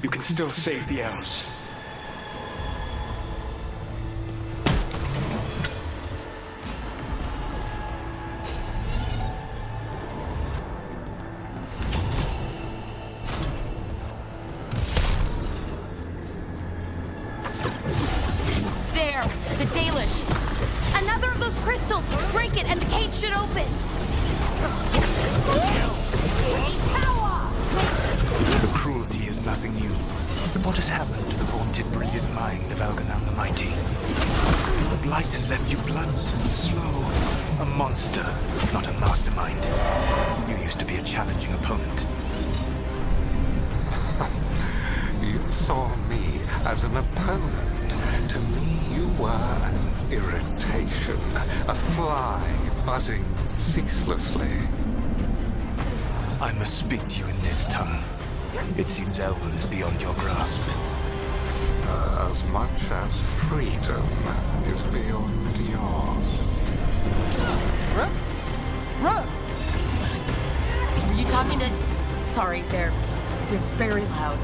you can still save the elves. There! The Dalish! Another of those crystals! Break it and the cage should open! The cruelty is nothing new. But what has happened to the vaunted brilliant mind of Elganon the Mighty? The blight has left you blunt and slow. A monster, not a mastermind. You used to be a challenging opponent. You saw me as an opponent. To me, you were an irritation, a fly buzzing ceaselessly. I must speak to you in this tongue. It seems Elven is beyond your grasp. As much as freedom is beyond yours. Rook! Are you talking to... Sorry, they're very loud.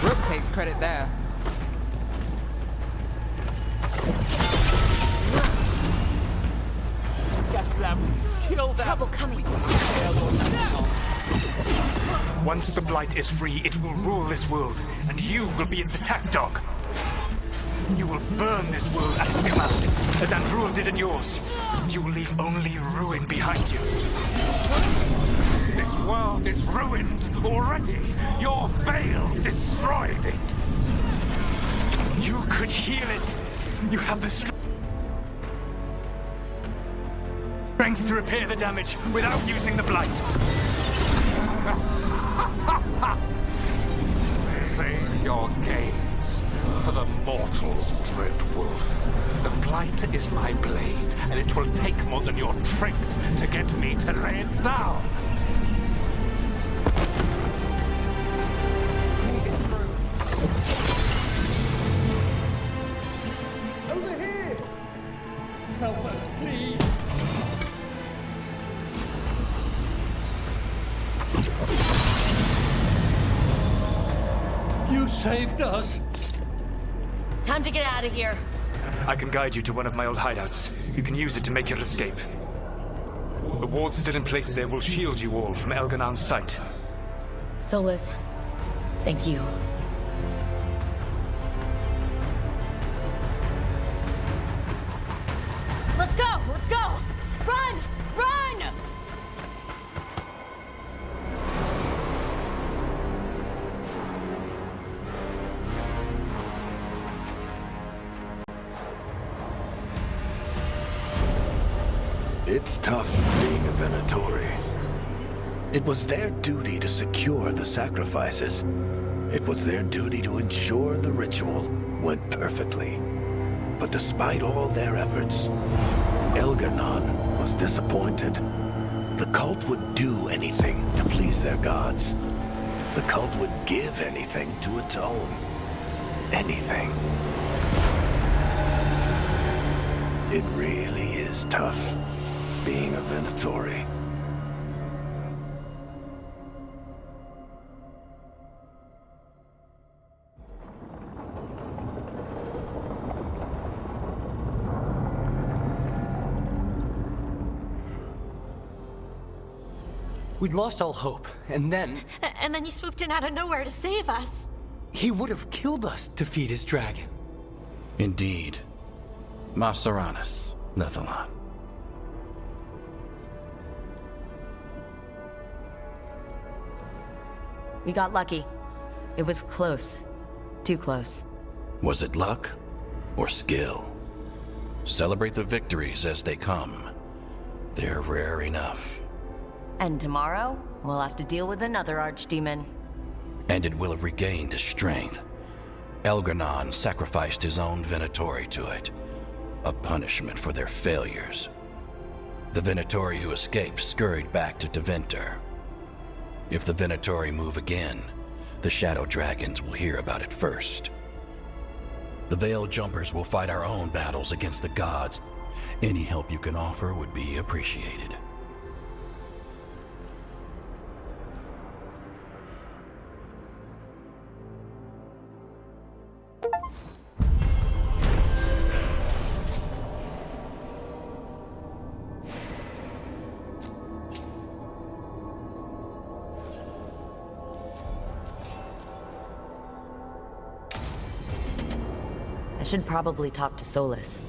Rook takes credit there. Catch them! Kill them! Trouble coming. Once the blight is free, it will rule this world, and you will be its attack dog. You will burn this world at its command, as Andrul did in yours. You will leave only ruin behind you. This world is ruined already. Your veil destroyed it. You could heal it. You have the strength to repair the damage without using the blight. Save your games for the mortals, Dread Wolf. The blight is my blade, and it will take more than your tricks to get me to lay it down. Over here! Help us, please! You saved us! Time to get out of here. I can guide you to one of my old hideouts. You can use it to make your escape. The wards still in place there will shield you all from Elganon's sight. Solas, thank you. Let's go! Let's go! Run! Run! It's tough being a Venatori. It was their duty to secure the sacrifices. It was their duty to ensure the ritual went perfectly. But despite all their efforts, Elganon was disappointed. The cult would do anything to please their gods. The cult would give anything to atone. Anything. It really is tough, being a Venatori. We'd lost all hope, and then... And then you swooped in out of nowhere to save us. He would have killed us to feed his dragon. Indeed. Masteranus, Nethalon. We got lucky. It was close. Too close. Was it luck or skill? Celebrate the victories as they come. They're rare enough. And tomorrow, we'll have to deal with another archdemon. And it will have regained its strength. Elgar'nan sacrificed his own Venatori to it. A punishment for their failures. The Venatori who escaped scurried back to Deventer. If the Venatori move again, the Shadow Dragons will hear about it first. The Veil Jumpers will fight our own battles against the gods. Any help you can offer would be appreciated. I should probably talk to Solus.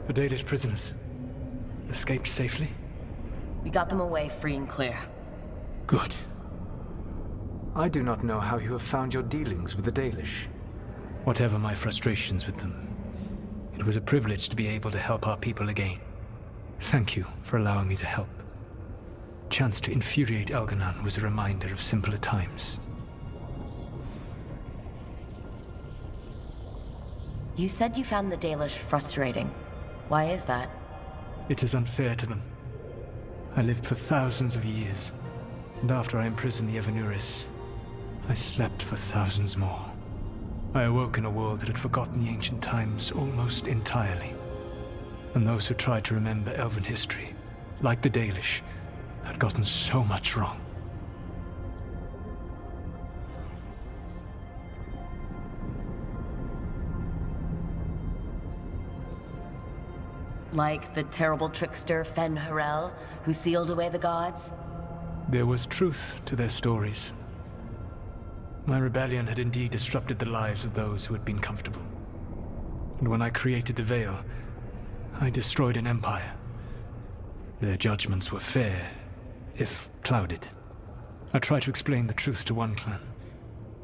The Dalish prisoners escaped safely? We got them away free and clear. Good. I do not know how you have found your dealings with the Dalish. Whatever my frustrations with them, it was a privilege to be able to help our people again. Thank you for allowing me to help. Chance to infuriate Elgar'nan was a reminder of simpler times. You said you found the Dalish frustrating. Why is that? It is unfair to them. I lived for thousands of years, and after I imprisoned the Evanuris, I slept for thousands more. I awoke in a world that had forgotten the ancient times almost entirely. And those who tried to remember Elven history, like the Dalish, had gotten so much wrong. Like the terrible trickster Fen'Harel, who sealed away the gods? There was truth to their stories. My rebellion had indeed disrupted the lives of those who had been comfortable. And when I created the Veil, I destroyed an empire. Their judgments were fair, if clouded. I tried to explain the truth to one clan.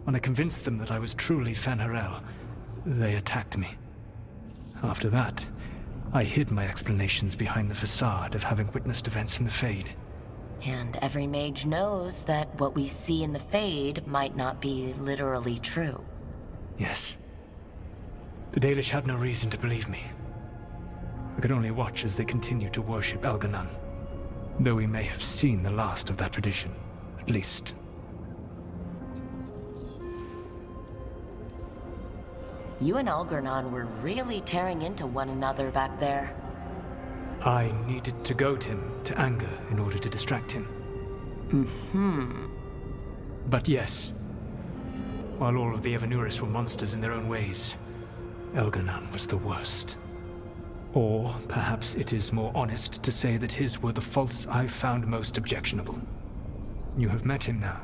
When I convinced them that I was truly Fen'Harel, they attacked me. After that, I hid my explanations behind the facade of having witnessed events in the Fade. And every mage knows that what we see in the Fade might not be literally true. Yes. The Dalish had no reason to believe me. I could only watch as they continued to worship Elgar'nan, though we may have seen the last of that tradition, at least. You and Elgar'nan were really tearing into one another back there. I needed to goad him to anger in order to distract him. But yes, while all of the Evanuris were monsters in their own ways, Elgar'nan was the worst. Or perhaps it is more honest to say that his were the faults I've found most objectionable. You have met him now.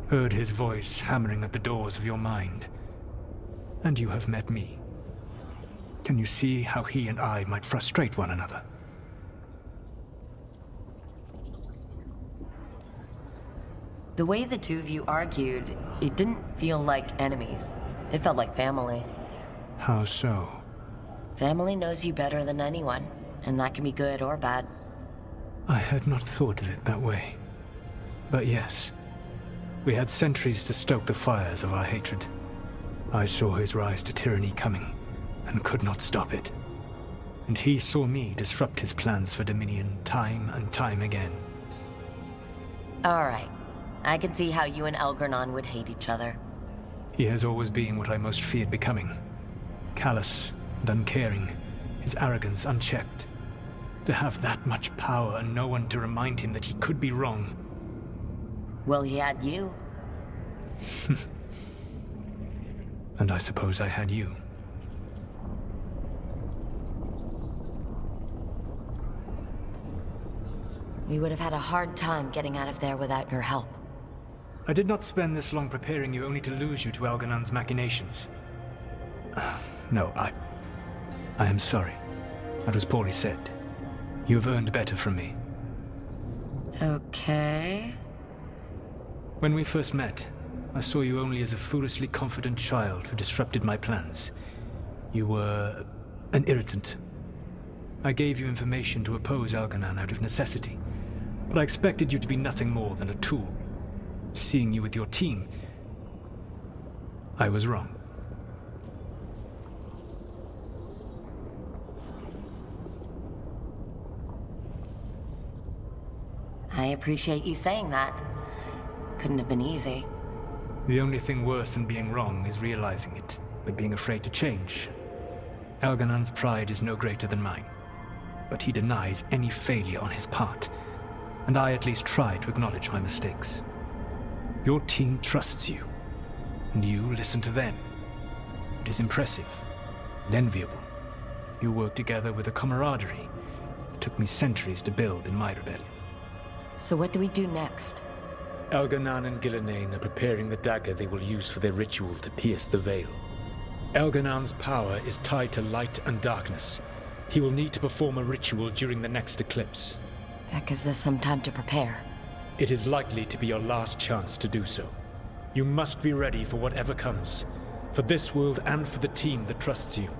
Heard his voice hammering at the doors of your mind. And you have met me. Can you see how he and I might frustrate one another? The way the two of you argued, it didn't feel like enemies. It felt like family. How so? Family knows you better than anyone, and that can be good or bad. I had not thought of it that way. But yes, we had centuries to stoke the fires of our hatred. I saw his rise to tyranny coming, and could not stop it. And he saw me disrupt his plans for dominion time and time again. Alright. I can see how you and Elgranon would hate each other. He has always been what I most feared becoming. Callous and uncaring, his arrogance unchecked. To have that much power and no one to remind him that he could be wrong. Well, he had you. And I suppose I had you. We would have had a hard time getting out of there without your help. I did not spend this long preparing you only to lose you to Elganon's machinations. No, I am sorry. That was poorly said. You have earned better from me. Okay. When we first met, I saw you only as a foolishly confident child who disrupted my plans. You were an irritant. I gave you information to oppose Elganon out of necessity, but I expected you to be nothing more than a tool. Seeing you with your team, I was wrong. I appreciate you saying that. Couldn't have been easy. The only thing worse than being wrong is realizing it, but being afraid to change. Elganon's pride is no greater than mine, but he denies any failure on his part, and I at least try to acknowledge my mistakes. Your team trusts you, and you listen to them. It is impressive and enviable. You work together with a camaraderie it took me centuries to build in my rebellion. So what do we do next? Elganon and Gillenane are preparing the dagger they will use for their ritual to pierce the veil. Elganon's power is tied to light and darkness. He will need to perform a ritual during the next eclipse. That gives us some time to prepare. It is likely to be your last chance to do so. You must be ready for whatever comes, for this world and for the team that trusts you.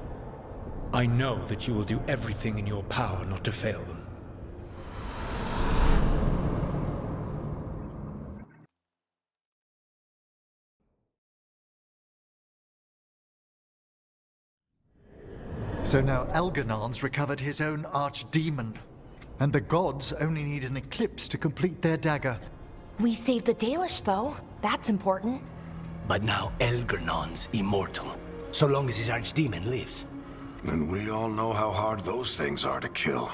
I know that you will do everything in your power not to fail them. So now Elganon's recovered his own archdemon, and the gods only need an eclipse to complete their dagger. We saved the Dalish, though. That's important. But now Elgernon's immortal, so long as his archdemon lives. And we all know how hard those things are to kill.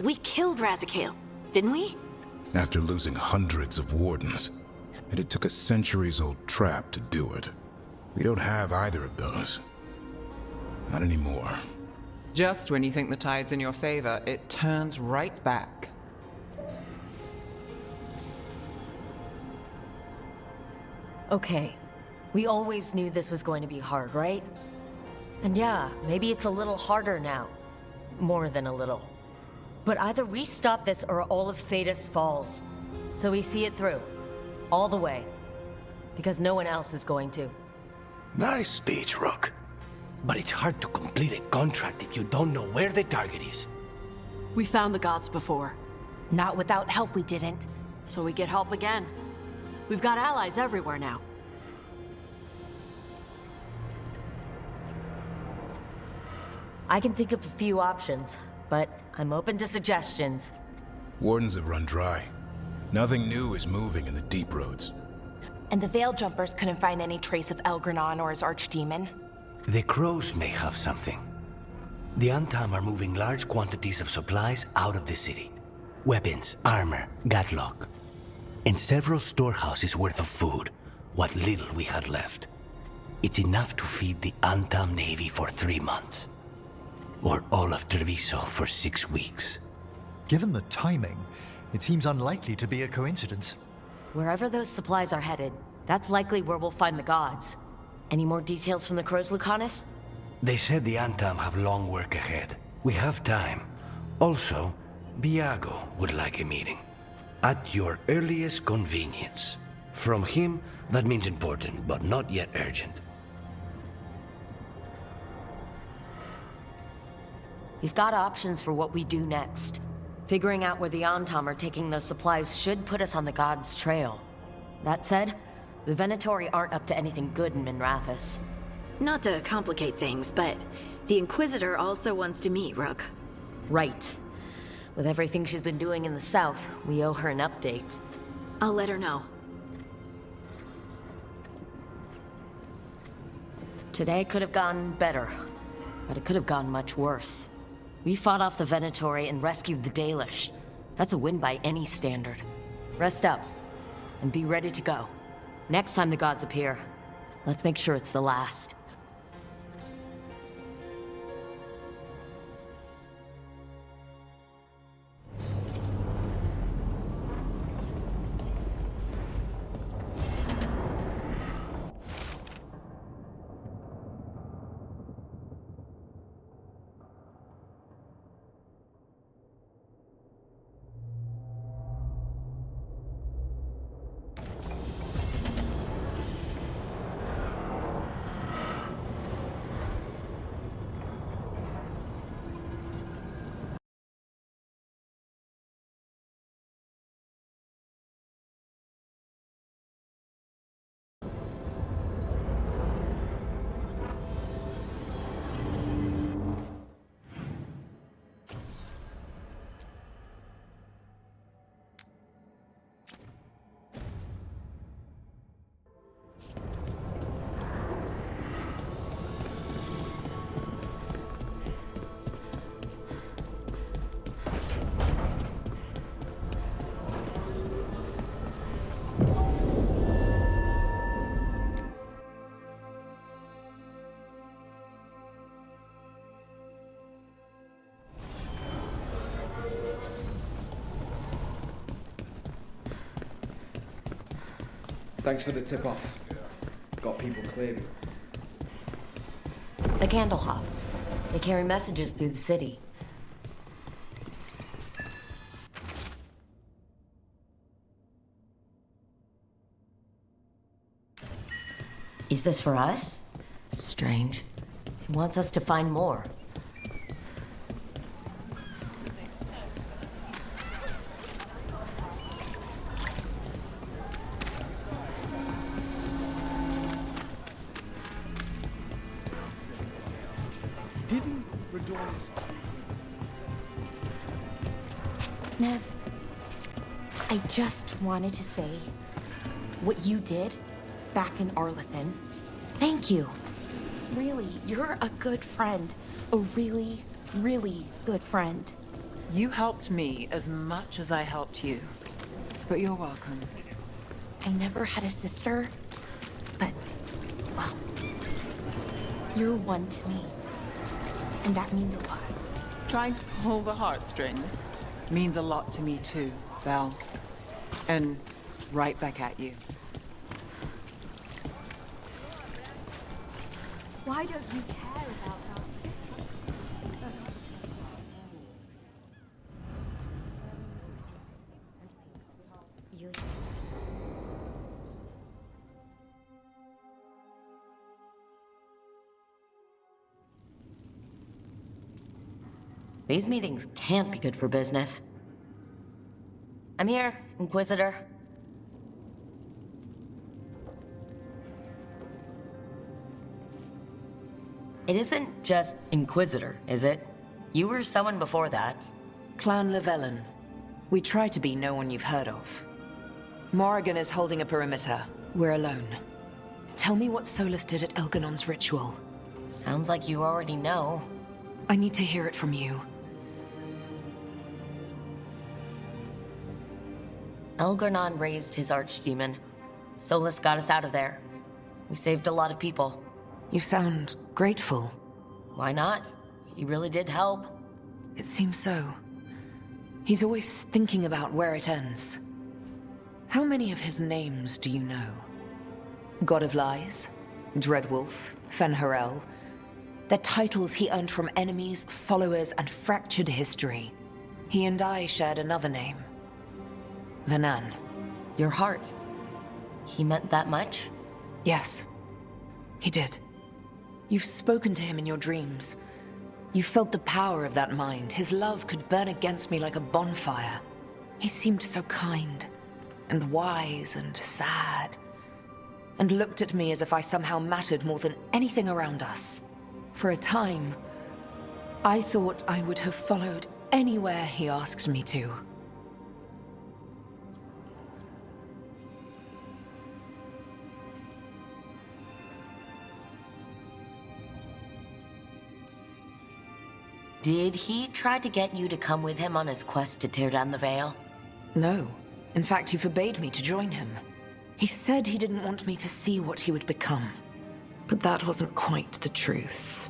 We killed Razikale, didn't we? After losing hundreds of wardens, and it took a centuries-old trap to do it. We don't have either of those. Not anymore. Just when you think the tide's in your favor, it turns right back. Okay, we always knew this was going to be hard, right? And yeah, maybe it's a little harder now. More than a little. But either we stop this or all of Thedas falls. So we see it through. All the way. Because no one else is going to. Nice speech, Rook. But it's hard to complete a contract if you don't know where the target is. We found the gods before. Not without help, we didn't. So we get help again. We've got allies everywhere now. I can think of a few options, but I'm open to suggestions. Wardens have run dry. Nothing new is moving in the deep roads. And the Veil Jumpers couldn't find any trace of Elgranon or his archdemon. The Crows may have something. The Antam are moving large quantities of supplies out of the city. Weapons, armor, gatlock. And several storehouses worth of food, what little we had left. It's enough to feed the Antam Navy for 3 months. or all of Treviso for 6 weeks. Given the timing, it seems unlikely to be a coincidence. Wherever those supplies are headed, that's likely where we'll find the gods. Any more details from the crows, Lucanus? They said the Antam have long work ahead. We have time. Also, Biago would like a meeting. At your earliest convenience. From him, that means important, but not yet urgent. We've got options for what we do next. Figuring out where the Antam are taking those supplies should put us on the gods' trail. That said, the Venatori aren't up to anything good in Minrathous. Not to complicate things, but the Inquisitor also wants to meet Rook. Right. With everything she's been doing in the south, we owe her an update. I'll let her know. Today could have gone better, but it could have gone much worse. We fought off the Venatori and rescued the Dalish. That's a win by any standard. Rest up, and be ready to go. Next time the gods appear, let's make sure it's the last. Thanks for the tip-off. Got people cleared. The Candle Hop. They carry messages through the city. Is this for us? Strange. He wants us to find more. Nev, I just wanted to say what you did back in Arlethan. Thank you. Really, you're a good friend. A really, really good friend. You helped me as much as I helped you. But you're welcome. I never had a sister, but, well, you're one to me. And that means a lot. Trying to pull the heartstrings means a lot to me too, Val. And right back at you. Why don't you care about us? These meetings can't be good for business. I'm here, Inquisitor. It isn't just Inquisitor, is it? You were someone before that. Clan Llewellyn. We try to be no one you've heard of. Morrigan is holding a perimeter. We're alone. Tell me what Solus did at Elganon's ritual. Sounds like you already know. I need to hear it from you. Elgarnon raised his archdemon. Solus got us out of there. We saved a lot of people. You sound grateful. Why not? he really did help. It seems so. He's always thinking about where it ends. How many of his names do you know? God of Lies, Dreadwolf, Fen'Harel. They're titles he earned from enemies, followers, and fractured history. He and I shared another name. Vanan. Your heart. He meant that much? Yes, he did. You've spoken to him in your dreams. You felt the power of that mind. His love could burn against me like a bonfire. He seemed so kind, and wise, and sad, and looked at me as if I somehow mattered more than anything around us. For a time, I thought I would have followed anywhere he asked me to. Did he try to get you to come with him on his quest to tear down the Veil? No. In fact, he forbade me to join him. He said he didn't want me to see what he would become. But that wasn't quite the truth.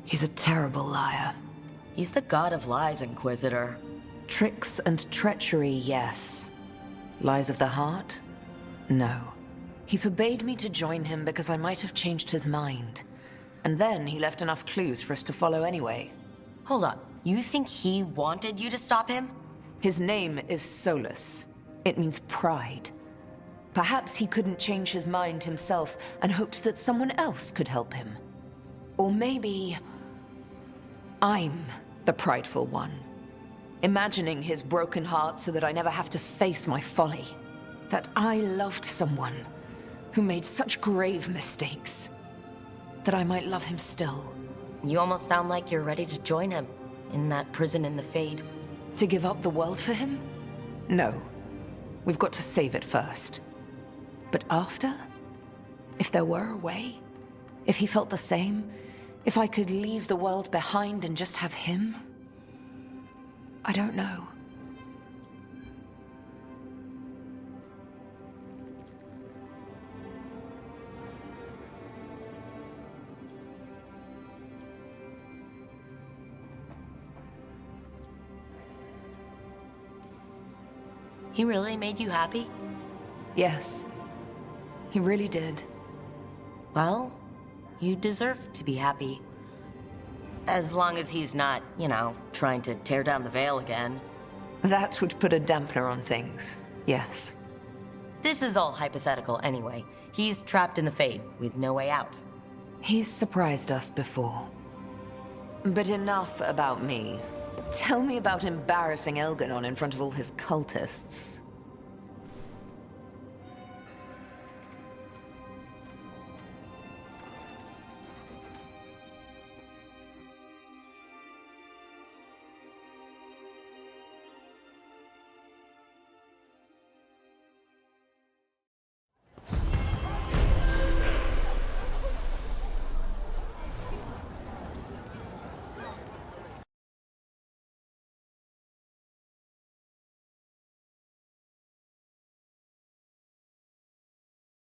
He's a terrible liar. He's the god of lies, Inquisitor. Tricks and treachery, yes. Lies of the heart? No. He forbade me to join him because I might have changed his mind. And then he left enough clues for us to follow anyway. Hold on. You think he wanted you to stop him? His name is Solus. It means pride. Perhaps he couldn't change his mind himself and hoped that someone else could help him. Or maybe I'm the prideful one, imagining his broken heart so that I never have to face my folly. That I loved someone who made such grave mistakes, that I might love him still. You almost sound like you're ready to join him in that prison in the Fade. To give up the world for him? No. We've got to save it first. But after? If there were a way? If he felt the same? If I could leave the world behind and just have him? I don't know. He really made you happy? Yes. He really did. Well, you deserve to be happy. As long as he's not, you know, trying to tear down the Veil again. That would put a dampener on things, yes. This is all hypothetical anyway. He's trapped in the Fade, with no way out. He's surprised us before. But enough about me. Tell me about embarrassing Elganon in front of all his cultists.